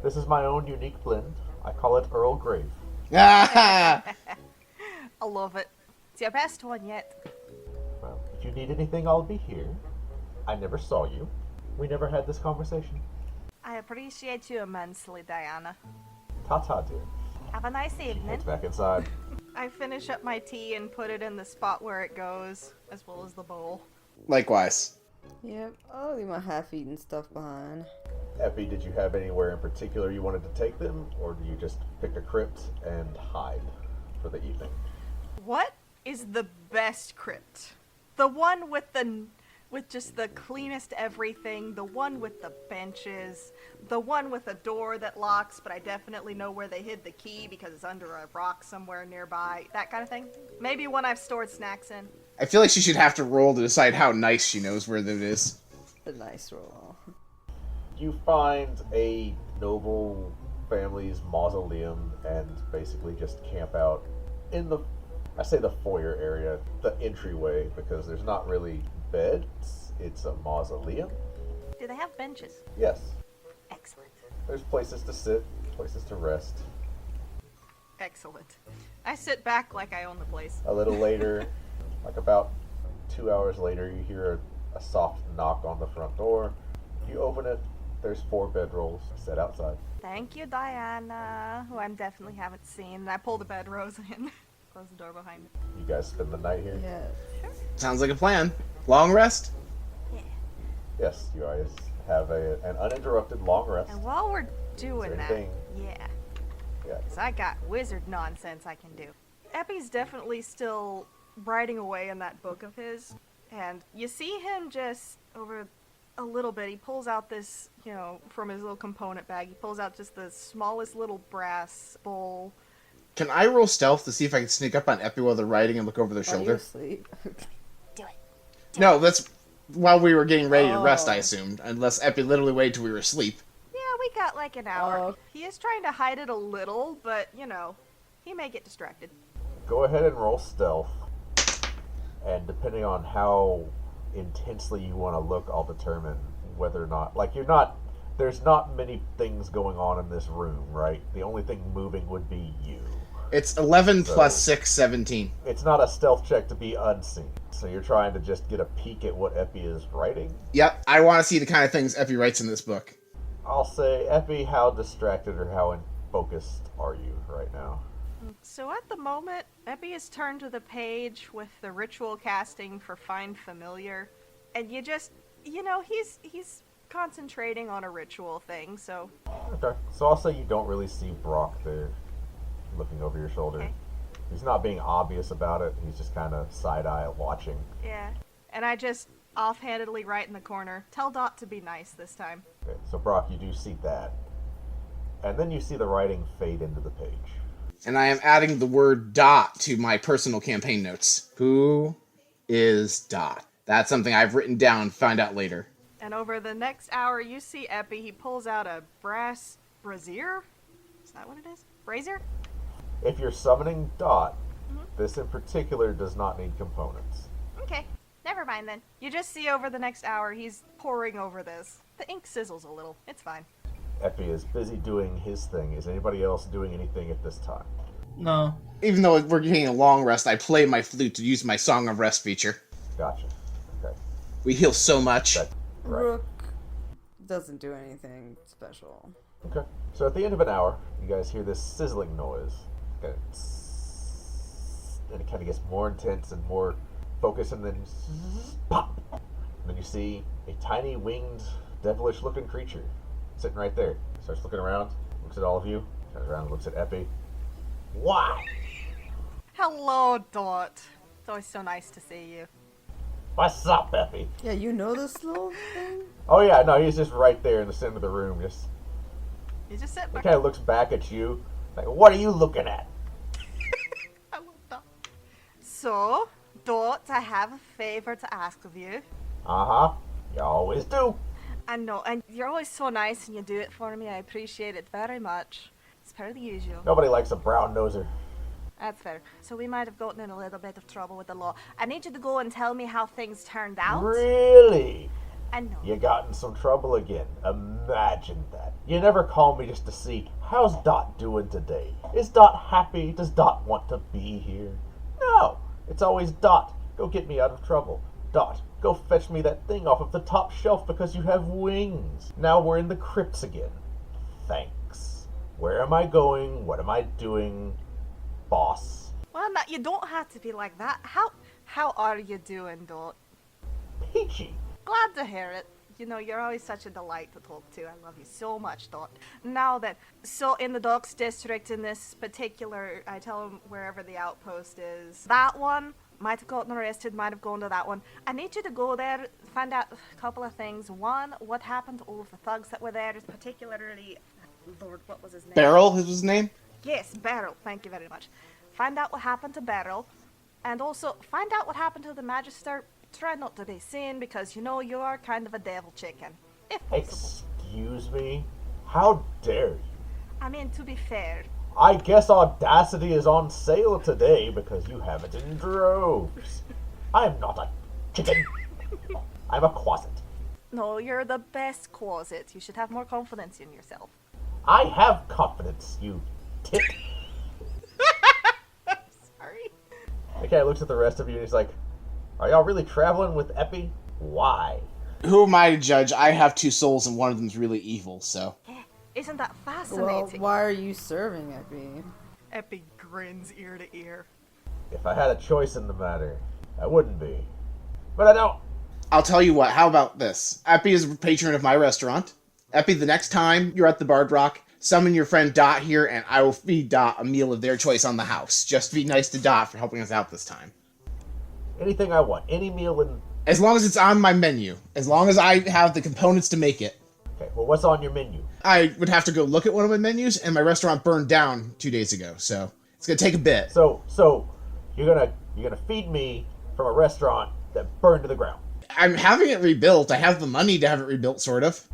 this is my own unique blend. I call it Earl Grey. Ah! I love it. It's your best one yet. Well, if you need anything, I'll be here. I never saw you. We never had this conversation. I appreciate you immensely, Diana. Ta-ta, dear. Have a nice evening. Heads back inside. I finish up my tea and put it in the spot where it goes, as well as the bowl. Likewise. Yep, I'll leave my half-eaten stuff behind. Epi, did you have anywhere in particular you wanted to take them, or do you just pick a crypt and hide for the evening? What is the best crypt? The one with just the cleanest everything, the one with the benches, the one with a door that locks, but I definitely know where they hid the key because it's under a rock somewhere nearby, that kind of thing. Maybe one I've stored snacks in. I feel like she should have to roll to decide how nice she knows where that is. A nice roll. You find a noble family's mausoleum and basically just camp out in the, I say the foyer area, the entryway, because there's not really beds. It's a mausoleum. Do they have benches? Yes. Excellent. There's places to sit, places to rest. Excellent. I sit back like I own the place. A little later, like about 2 hours later, you hear a soft knock on the front door. You open it, there's 4 bedrolls set outside. Thank you, Diana, who I definitely haven't seen. I pull the bedrolls in. Close the door behind me. You guys spend the night here? Yes. Sounds like a plan. Long rest? Yes, you guys have an uninterrupted long rest. And while we're doing Is there that, anything- yeah, Yeah. 'cause I got wizard nonsense I can do. Epi's definitely still writing away in that book of his, and you see him just over a little bit. He pulls out this, from his little component bag. He pulls out just the smallest little brass bowl. Can I roll stealth to see if I can sneak up on Epi while they're riding and look over their Are you shoulder? asleep? Do it. No, that's while we were getting ready to rest, I Oh. assumed. Unless Epi literally waited till we were asleep. Yeah, we got like an hour. Oh. He is trying to hide it a little, but he may get distracted. Go ahead and roll stealth. And depending on how intensely you want to look, I'll determine whether or not... There's not many things going on in this room, right? The only thing moving would be you. It's 11 So- plus 6, 17. It's not a stealth check to be unseen. So you're trying to just get a peek at what Epi is writing. Yep, I want to see the kind of things Epi writes in this book. I'll say, Epi, how distracted or how focused are you right now? So at the moment, Epi has turned to the page with the ritual casting for Find Familiar, and you just, he's concentrating on a ritual thing, so... Okay. So I'll say you don't really see Brock there looking over your shoulder. Okay. He's not being obvious about it. He's just kind of side-eye watching. Yeah. And I just offhandedly write in the corner, tell Dot to be nice this time. Okay. So Brock, you do see that. And then you see the writing fade into the page. And I am adding the word Dot to my personal campaign notes. Who is Dot? That's something I've written down, find out later. And over the next hour, you see Epi. He pulls out a brass brazier. Is that what it is? Brazier? If you're summoning Dot, this in particular does not need components. Okay, never mind then. You just see over the next hour, he's poring over this. The ink sizzles a little. It's fine. Epi is busy doing his thing. Is anybody else doing anything at this time? No. Even though we're getting a long rest, I play my flute to use my Song of Rest feature. Gotcha. Okay. We heal so much. That- right. Rook doesn't do anything special. Okay. So at the end of an hour, you guys hear this sizzling noise. And it kind of gets more intense and more focused, and then pop. And then you see a tiny winged, devilish-looking creature sitting right there. Starts looking around, looks at all of you, turns around and looks at Epi. Why? Hello, Dot. It's always so nice to see you. What's up, Epi? Yeah, you know this little thing? Oh yeah, no, he's just right there in the center of the room. Just You just sit he back. kind of looks back at you, like, "What are you looking at?" I love that. So, Dot, I have a favor to ask of you. Uh huh. You always do. I know, and you're always so nice and you do it for me. I appreciate it very much. It's per the usual. Nobody likes a brown noser. That's fair. So we might have gotten in a little bit of trouble with the law. I need you to go and tell me how things turned out. Really? I know. You got in some trouble again. Imagine that. You never call me just to see, how's Dot doing today? Is Dot happy? Does Dot want to be here? No. It's always Dot. Go get me out of trouble. Dot, go fetch me that thing off of the top shelf because you have wings. Now we're in the crypts again. Thanks. Where am I going? What am I doing? Boss. Well, no, you don't have to be like that. How are you doing, Dot? Peachy. Glad to hear it. You know, you're always such a delight to talk to. I love you so much, Dot. Now then, so in the Docks District, in this particular, I tell them wherever the outpost is, that one might have gotten arrested, might have gone to that one. I need you to go there, find out a couple of things. One, what happened to all of the thugs that were there, particularly, Lord, what was his name? Beryl is his name? Yes, Beryl. Thank you very much. Find out what happened to Beryl, and also find out what happened to the Magister. Try not to be seen because you know you are kind of a devil chicken, if possible. Excuse me? How dare you? I mean, to be fair, I guess audacity is on sale today because you have it in droves. I am not a chicken. I'm a quasit. no, you're the best closet. You should have more confidence in yourself. I have confidence, you tit. Sorry. The guy looks at the rest of you and he's like, are y'all really traveling with Epi? Why? Who am I to judge? I have two souls and one of them's really evil, so. Isn't that Well, fascinating? why are you serving Epi? Epi grins ear to ear. If I had a choice in the matter, I wouldn't be. But I don't. I'll tell you what, how about this? Epi is a patron of my restaurant. Epi, the next time you're at the Bard Rock, summon your friend Dot here and I will feed Dot a meal of their choice on the house. Just be nice to Dot for helping us out this time. Anything I want. Any meal in... As long as it's on my menu. As long as I have the components to make it. Okay, well, what's on your menu? I would have to go look at one of my menus, and my restaurant burned down 2 days ago, so it's gonna take a bit. So you're gonna feed me from a restaurant that burned to the ground. I'm having it rebuilt. I have the money to have it rebuilt, sort of.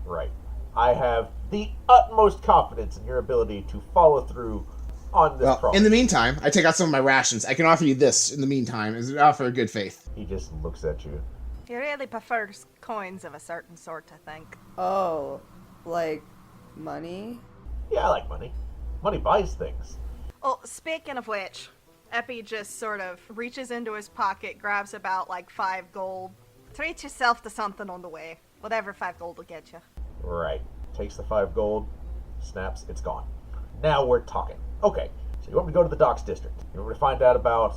Right. I have the utmost confidence in your ability to follow through on this Well, promise. in the meantime, I take out some of my rations. I can offer you this in the meantime as an offer of good faith. He just looks at you. He really prefers coins of a certain sort, I think. Oh, like money? Yeah, I like money. Money buys things. Oh, speaking of which, Epi just sort of reaches into his pocket, grabs about like 5 gold. Treat yourself to something on the way. Whatever 5 gold will get you. Right. Takes the 5 gold, snaps, it's gone. Now we're talking. Okay, so you want me to go to the Docks District. You want me to find out about...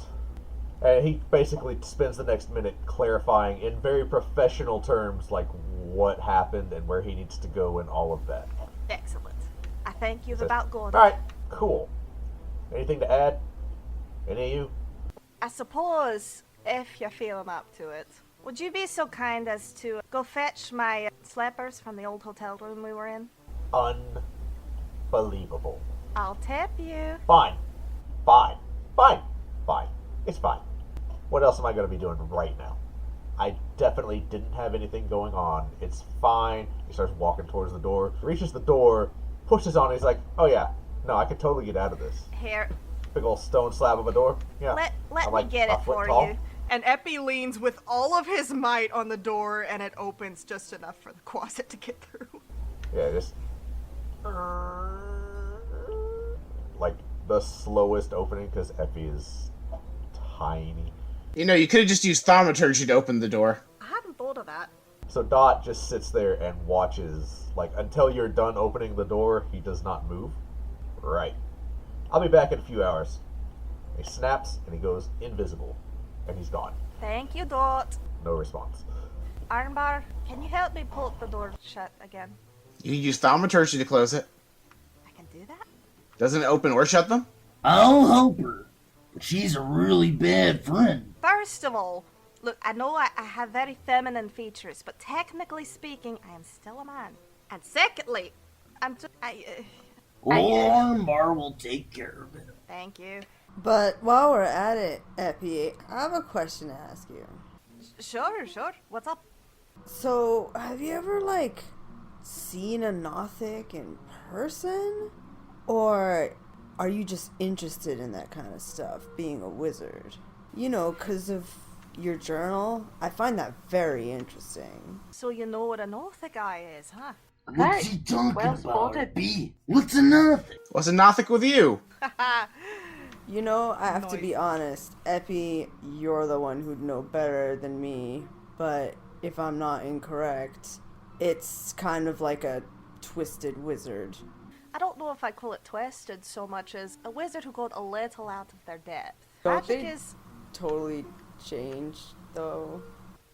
And he basically spends the next minute clarifying in very professional terms, like, what happened and where he needs to go and all of that. Excellent. I think you've Says, about gone. Alright, cool. Anything to add? Any of you? I suppose, if you're feeling up to it, would you be so kind as to go fetch my slippers from the old hotel room we were in? Unbelievable. I'll tip you. Fine. Fine. Fine. Fine. It's fine. What else am I going to be doing right now? I definitely didn't have anything going on. It's fine. He starts walking towards the door, reaches the door, pushes on it. He's like, oh yeah, no, I could totally get out of this. Here, Big old stone slab of a door. Yeah. let I'm me like get a it foot for tall. you. And Epi leans with all of his might on the door, and it opens just enough for the Quasit to get through. Yeah, just like the slowest opening because Effie is tiny. You know, you could have just used thaumaturgy to open the door. I hadn't thought of that. So Dot just sits there and watches, like, until you're done opening the door, he does not move. Right. I'll be back in a few hours. He snaps and he goes invisible. And he's gone. Thank you, Dot. No response. Armbar, can you help me pull the door shut again? You use thaumaturgy to close it. I can do that? Doesn't it open or shut them? I'll help her, but she's a really bad friend. First of all, look, I know I have very feminine features, but technically speaking, I am still a man. And secondly, Armbar will take care of it. Thank you. But while we're at it, Epi, I have a question to ask you. Sure. What's up? So, have you ever, like, seen a Nothic in person? Or are you just interested in that kind of stuff, being a wizard? You know, 'cause of your journal? I find that very interesting. So you know what a Nothic guy is, huh? What's he talking well about, spotted. B? What's a nothing? What's a Nothic with you? You know, I have to be honest. Epi, you're the one who'd know better than me. But if I'm not incorrect, it's kind of like a twisted wizard. I don't know if I call it twisted so much as a wizard who got a little out of their depth. Don't Magic they is totally changed, though?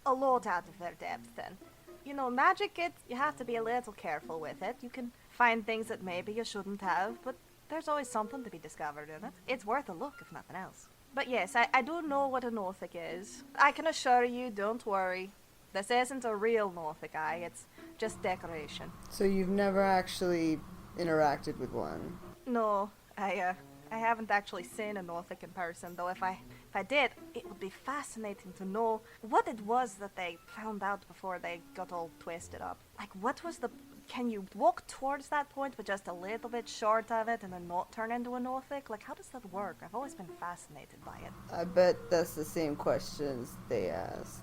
a lot out of their depth then. You know, magic, you have to be a little careful with it. You can find things that maybe you shouldn't have, but there's always something to be discovered in it. It's worth a look, if nothing else. But yes, I do know what a Nothic is. I can assure you, don't worry. This isn't a real Nothic eye, it's just decoration. So you've never actually interacted with one? No, I haven't actually seen a Nothic in person, though if I did, it would be fascinating to know what it was that they found out before they got all twisted up. Like, what was the... Can you walk towards that point but just a little bit short of it and then not turn into a Nothic? Like, how does that work? I've always been fascinated by it. I bet that's the same questions they asked.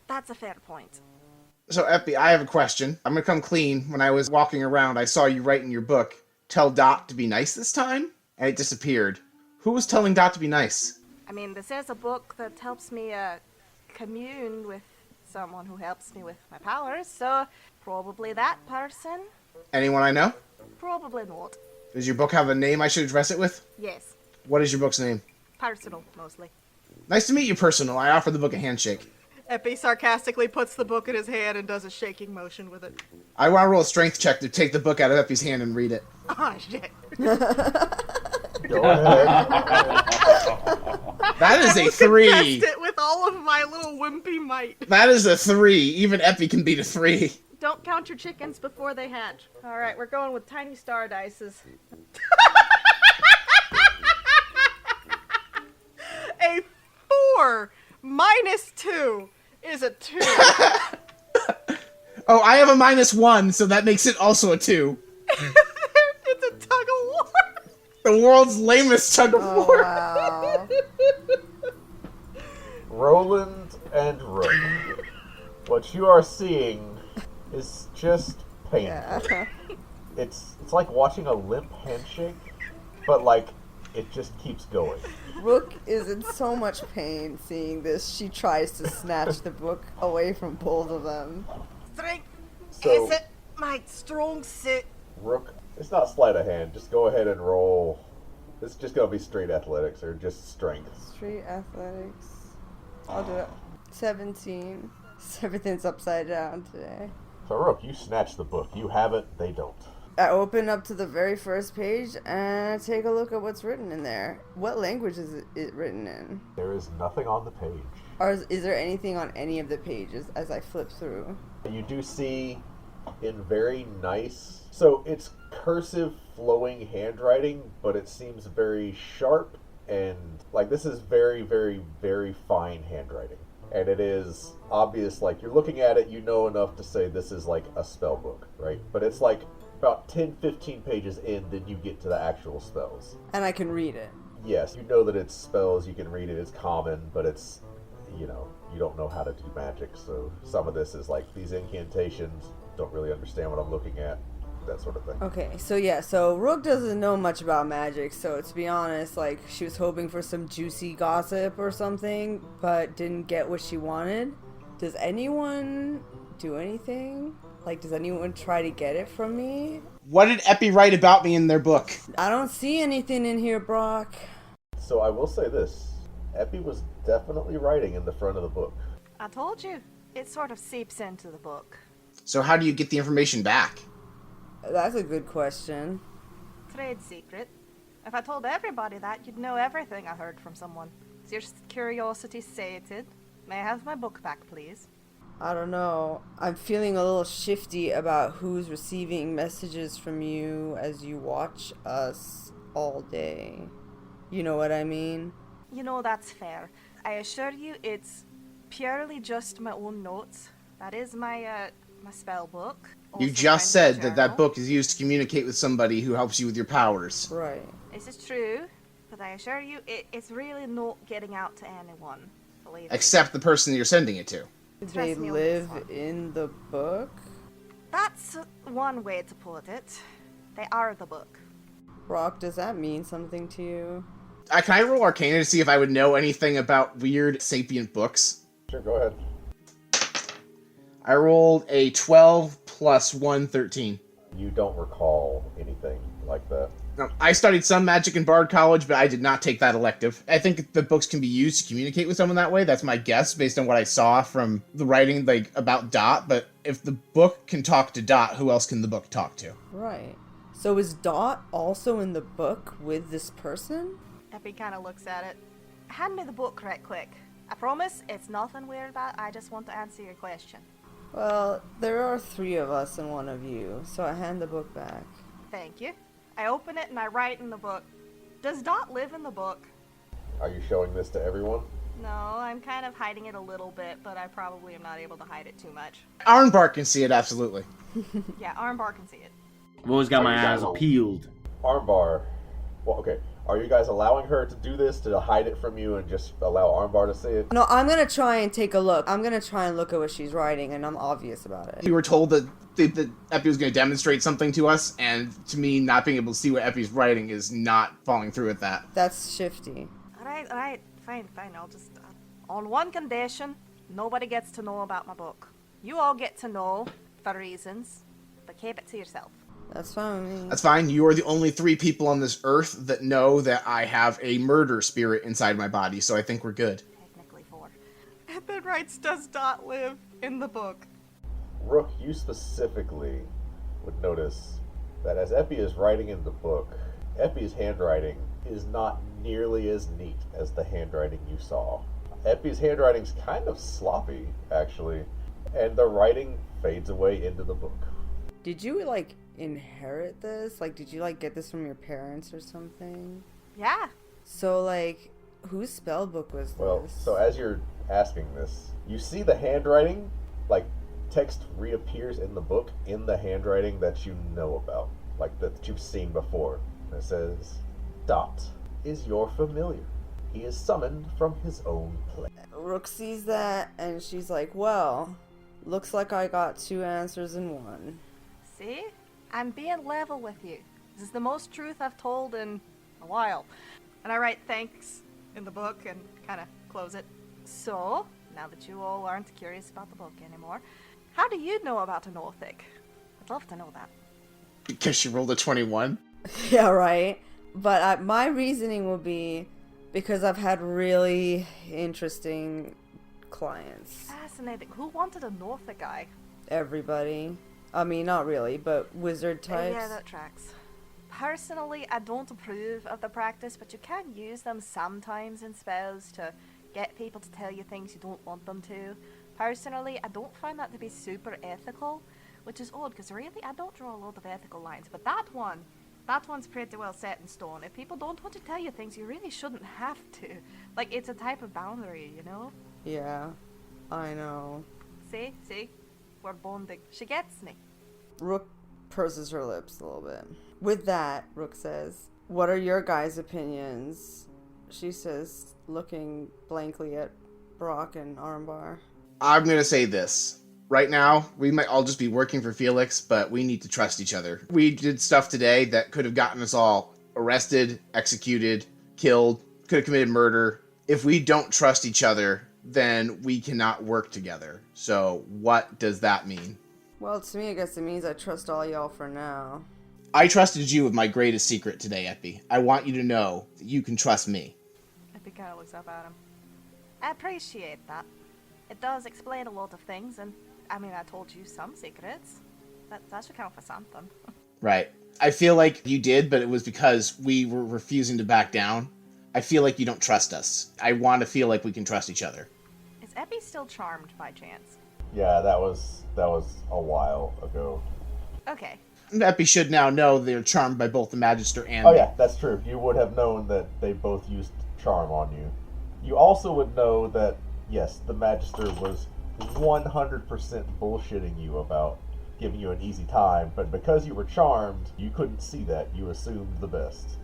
That's a fair point. So, Epi, I have a question. I'm gonna come clean. When I was walking around, I saw you write in your book, tell Dot to be nice this time? And it disappeared. Who was telling Dot to be nice? I mean, this is a book that helps me commune with someone who helps me with my powers, so probably that person. Anyone I know? Probably not. Does your book have a name I should address it with? Yes, What is your book's name? personal, mostly. Nice to meet you, Personal. I offer the book a handshake. Epi sarcastically puts the book in his hand and does a shaking motion with it. I want to roll a strength check to take the book out of Epi's hand and read it. Ah, shit. Go ahead. That is a Contest 3. it with all of my little wimpy might. That is a 3. Even Epi can beat a 3. Don't count your chickens before they hatch. Alright, we're going with tiny star dices. A 4 minus 2 is a 2. Oh, I have a -1, so that makes it also a 2. It's a tug of war. The world's lamest tug of Oh, war. wow. Roland and Rook. What you are seeing is just painful. Yeah. It's like watching a limp handshake, but like it just keeps going. Rook is in so much pain seeing this. She tries to snatch the book away from both of them. Strength So isn't my strong suit. Rook, it's not sleight of hand. Just go ahead and roll. It's just gonna be straight athletics or just strength. Street athletics. I'll do it. 17. Everything's upside down today. So Rook, you snatch the book. You have it. They don't. I open up to the very first page and I take a look at what's written in there. What language is it written in? There is nothing on the page. Or is there anything on any of the pages as I flip through? You do see in very nice, so it's cursive flowing handwriting, but it seems very sharp and like this is very, very, very fine handwriting. And it is obvious, like, you're looking at it, you know enough to say this is like a spell book, right? But it's like about 10-15 pages in, then you get to the actual spells. And I can read it. Yes, you know that it's spells, you can read it, it's common, but it's, you know, you don't know how to do magic, so some of this is like these incantations, don't really understand what I'm looking at, that sort of thing. Okay, so yeah, so Rook doesn't know much about magic, so to be honest, like, she was hoping for some juicy gossip or something, but didn't get what she wanted. Does anyone do anything? Like, does anyone try to get it from me? What did Epi write about me in their book? I don't see anything in here, Brock. So I will say this, Epi was definitely writing in the front of the book. I told you. It sort of seeps into the book. So how do you get the information back? That's a good question. Trade secret. If I told everybody that, you'd know everything I heard from someone. Is your curiosity sated? May I have my book back, please? I don't know. I'm feeling a little shifty about who's receiving messages from you as you watch us all day. You know what I mean? You know that's fair. I assure you it's purely just my own notes. That is my spell book. You Also just kind of said a that that journal. book is used to communicate with somebody who helps you with your powers. Right. This is true, but I assure you it's really not getting out to anyone. Believe me. Except the person you're sending it to. They Trust me on this live one. in the book? That's one way to put it. They are the book. Brock, does that mean something to you? Can I roll Arcana to see if I would know anything about weird sapient books? Sure, go ahead. I rolled a 12 plus 1, 13. You don't recall anything like that. I studied some magic in Bard College, but I did not take that elective. I think the books can be used to communicate with someone that way. That's my guess, based on what I saw from the writing, like, about Dot. But if the book can talk to Dot, who else can the book talk to? Right. So is Dot also in the book with this person? Epi kind of looks at it. Hand me the book right quick. I promise it's nothing weird about it. I just want to answer your question. Well, there are 3 of us and 1 of you, so I hand the book back. Thank you. I open it and I write in the book. Does Dot live in the book? Are you showing this to everyone? No, I'm kind of hiding it a little bit, but I probably am not able to hide it too much. Arnbar can see it, absolutely. Yeah, Armbar can see it. I've always got Are my you eyes guys- peeled. Armbar. Well, okay. Are you guys allowing her to do this, to hide it from you and just allow Armbar to see it? No, I'm gonna try and take a look. I'm gonna try and look at what she's writing, and I'm obvious about it. We were told that Epi was going to demonstrate something to us, and to me, not being able to see what Epi's writing is not following through with that. That's shifty. Alright, fine. I'll just... on one condition, nobody gets to know about my book. You all get to know, for reasons, but keep it to yourself. That's fine with me. That's fine. You are the only 3 people on this earth that know that I have a murder spirit inside my body, so I think we're good. Technically 4. And then writes, does Dot live in the book? Rook, you specifically would notice that as Epi is writing in the book, Epi's handwriting is not nearly as neat as the handwriting you saw. Epi's handwriting's kind of sloppy, actually, and the writing fades away into the book. Did you, like, inherit this? Like, did you, like, get this from your parents or something? Yeah. So, like, whose spell book was Well, this? so as you're asking this, you see the handwriting, like, text reappears in the book in the handwriting that you know about, like that you've seen before. And it says, Dot is your familiar. He is summoned from his own place. Rook sees that, and she's like, well, looks like I got 2 answers in 1. See? I'm being level with you. This is the most truth I've told in a while. And I write thanks in the book and kind of close it. So, now that you all aren't curious about the book anymore, how do you know about an Orthic? I'd love to know that. Because she rolled a 21? Yeah, right. But my reasoning will be because I've had really interesting clients. Fascinating. Who wanted an Orthic guy? Everybody. I mean, not really, but wizard types. Yeah, that tracks. Personally, I don't approve of the practice, but you can use them sometimes in spells to get people to tell you things you don't want them to. Personally, I don't find that to be super ethical, which is odd, because really, I don't draw a lot of ethical lines, but that one's pretty well set in stone. If people don't want to tell you things, you really shouldn't have to. Like, it's a type of boundary, you know? Yeah. I know. See? We're bonding. She gets me. Rook purses her lips a little bit. With that, Rook says, "What are your guys' opinions?" She says, looking blankly at Brock and Armbar. I'm going to say this. Right now, we might all just be working for Felix, but we need to trust each other. We did stuff today that could have gotten us all arrested, executed, killed, could have committed murder. If we don't trust each other, then we cannot work together. So what does that mean? Well, to me, I guess it means I trust all y'all for now. I trusted you with my greatest secret today, Epi. I want you to know that you can trust me. Epi kind of looks up at him. I appreciate that. It does explain a lot of things, and I mean, I told you some secrets. That should count for something. Right. I feel like you did, but it was because we were refusing to back down. I feel like you don't trust us. I want to feel like we can trust each other. Is Epi still charmed by chance? Yeah, that was a while ago. Okay. Epi should now know they're charmed by both the Magister and Oh me. yeah, that's true. You would have known that they both used charm on you. You also would know that, yes, the Magister was 100% bullshitting you about giving you an easy time, but because you were charmed, you couldn't see that. You assumed the best.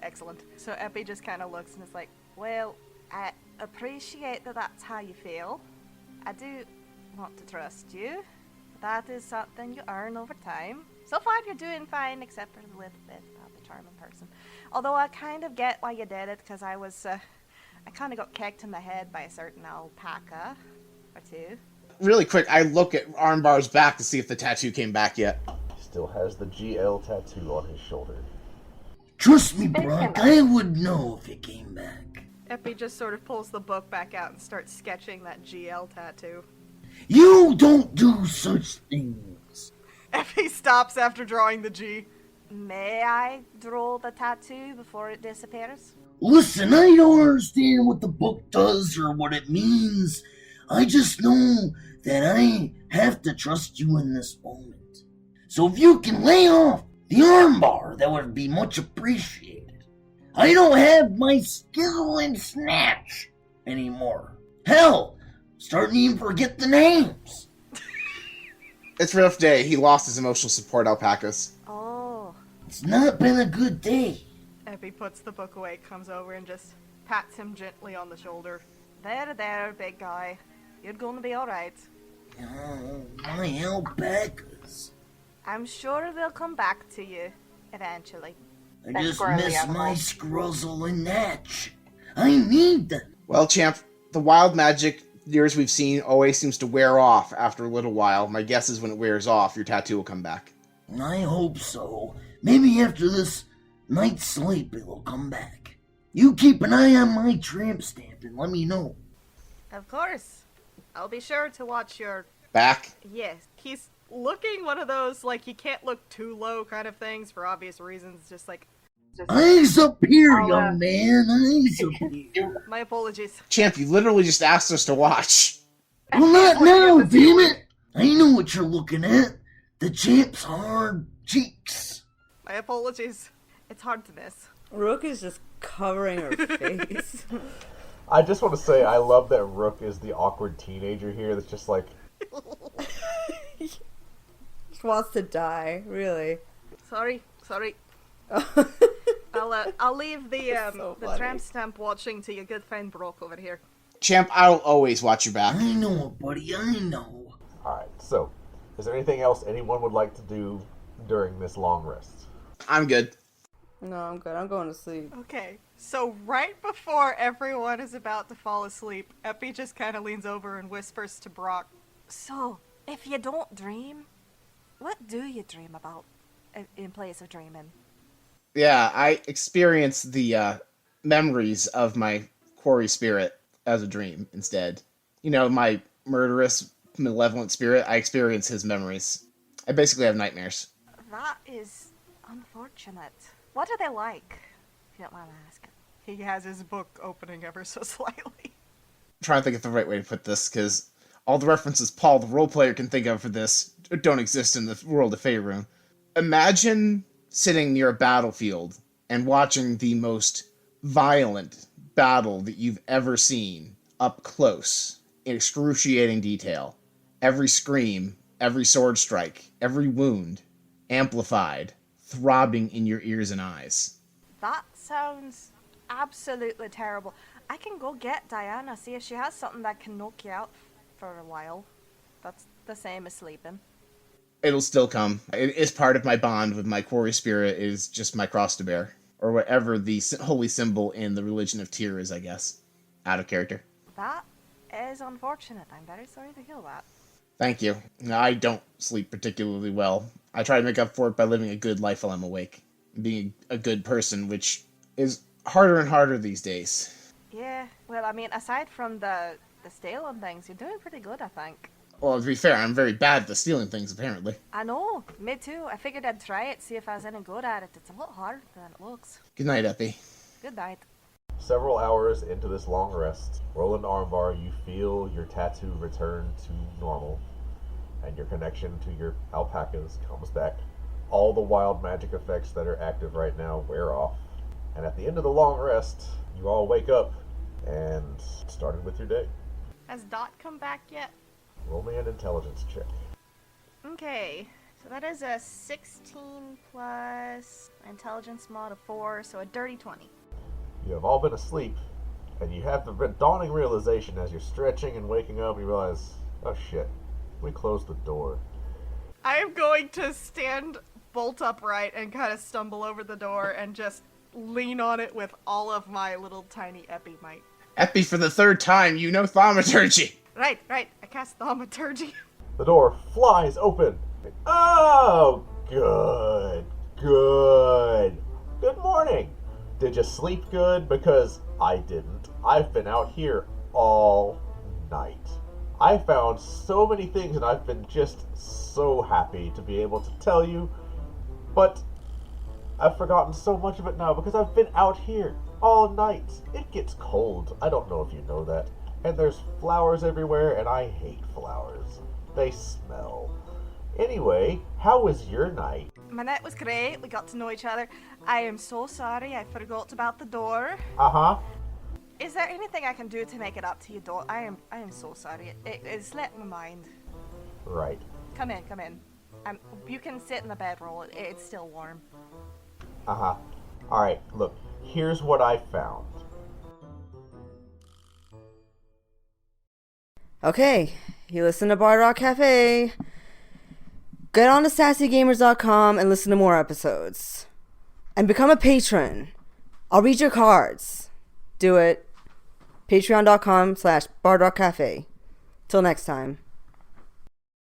Excellent. So Epi just kind of looks and is like, well, I appreciate that that's how you feel. I do want to trust you. That is something you earn over time. So far you're doing fine, except for the little bit about the charming person. Although I kind of get why you did it, because I kind of got kicked in the head by a certain alpaca or two. Really quick, I look at Armbar's back to see if the tattoo came back yet. He still has the GL tattoo on his shoulder. Trust me, Brock, I would know if it came back. Epi just sort of pulls the book back out and starts sketching that GL tattoo. You don't do such things. Epi stops after drawing the G. May I draw the tattoo before it disappears? Listen, I don't understand what the book does or what it means. I just know that I have to trust you in this moment. So if you can lay off the armbar, that would be much appreciated. I don't have my skill in Snatch anymore. Hell, starting to even forget the names. It's a rough day. He lost his emotional support alpacas. Oh. It's not been a good day. Epi puts the book away, comes over and just pats him gently on the shoulder. There, big guy. You're gonna be alright. Oh, my alpacas. I'm sure they'll come back to you eventually. I just miss my Scruzzle and Natch. I need them. Well, champ, the wild magic yours we've seen always seems to wear off after a little while. My guess is when it wears off, your tattoo will come back. I hope so. Maybe after this night's sleep, it'll come back. You keep an eye on my tramp stamp and let me know. Of course. I'll be sure to watch your... Back? Yes. He's looking one of those, like, you can't look too low kind of things for obvious reasons. Just like... Eyes up here, young man. Eyes up here. My apologies. Champ, you literally just asked us to watch. Well, not now, damn it. I know what you're looking at. The champ's hard cheeks. My apologies. It's hard to miss. Rook is just covering her face. I just want to say I love that Rook is the awkward teenager here that's just like... Just wants to die, really. Sorry. I'll leave the so the funny. tramp stamp watching to your good friend Brock over here. Champ, I'll always watch your back. I know it, buddy. I know. Alright, so, is there anything else anyone would like to do during this long rest? I'm good. No, I'm good. I'm going to sleep. Okay, so right before everyone is about to fall asleep, Epi just kind of leans over and whispers to Brock, So, if you don't dream, what do you dream about in place of dreaming? Yeah, I experience the memories of my quarry spirit as a dream instead. You know, my murderous, malevolent spirit, I experience his memories. I basically have nightmares. That is unfortunate. What are they like, if you don't mind asking? he has his book opening ever so slightly. I'm trying to think of the right way to put this, because all the references Paul, the role player, can think of for this don't exist in the world of Faerun. Imagine sitting near a battlefield and watching the most violent battle that you've ever seen up close, in excruciating detail. Every scream, every sword strike, every wound, amplified, throbbing in your ears and eyes. That sounds absolutely terrible. I can go get Diana, see if she has something that can knock you out for a while. That's the same as sleeping. It'll still come. It is part of my bond with my quarry spirit, is just my cross to bear. Or whatever the holy symbol in the religion of Tyr is, I guess. Out of character. That is unfortunate. I'm very sorry to hear that. Thank you. I don't sleep particularly well. I try to make up for it by living a good life while I'm awake. Being a good person, which is harder and harder these days. Yeah, well, I mean, aside from the stealing things, you're doing pretty good, I think. Well, to be fair, I'm very bad at the stealing things, apparently. I know, me too. I figured I'd try it, see if I was any good at it. It's a lot harder than it looks. Good night, Epi. Good night. Several hours into this long rest, Roland Armbar, you feel your tattoo return to normal, and your connection to your alpacas comes back. All the wild magic effects that are active right now wear off, and at the end of the long rest, you all wake up and started with your day. Has Dot come back yet? Roll me an intelligence check. Okay, so that is a 16 plus intelligence mod of 4, so a dirty 20. You have all been asleep, and you have the dawning realization as you're stretching and waking up, you realize, oh shit, we closed the door. I am going to stand bolt upright and kind of stumble over the door and just lean on it with all of my little tiny epi might. Epi, for the third time, you know thaumaturgy! Right. I cast thaumaturgy. The door flies open. Oh, good. Good morning. Did you sleep good? Because I didn't. I've been out here all night. I found so many things and I've been just so happy to be able to tell you. But I've forgotten so much of it now because I've been out here all night. It gets cold. I don't know if you know that. And there's flowers everywhere, and I hate flowers. They smell. Anyway, how was your night? My night was great. We got to know each other. I am so sorry I forgot about the door. Uh-huh. Is there anything I can do to make it up to you, Dot? I am so sorry. It slipped my mind. Right. Come in. You can sit in the bedroll. It's still warm. Uh-huh. Alright, look. Here's what I found. Okay, you listen to Bard Rock Cafe. Get on to sassygamers.com and listen to more episodes. And become a patron. I'll read your cards. Do it. Patreon.com/BardRockCafe. Till next time.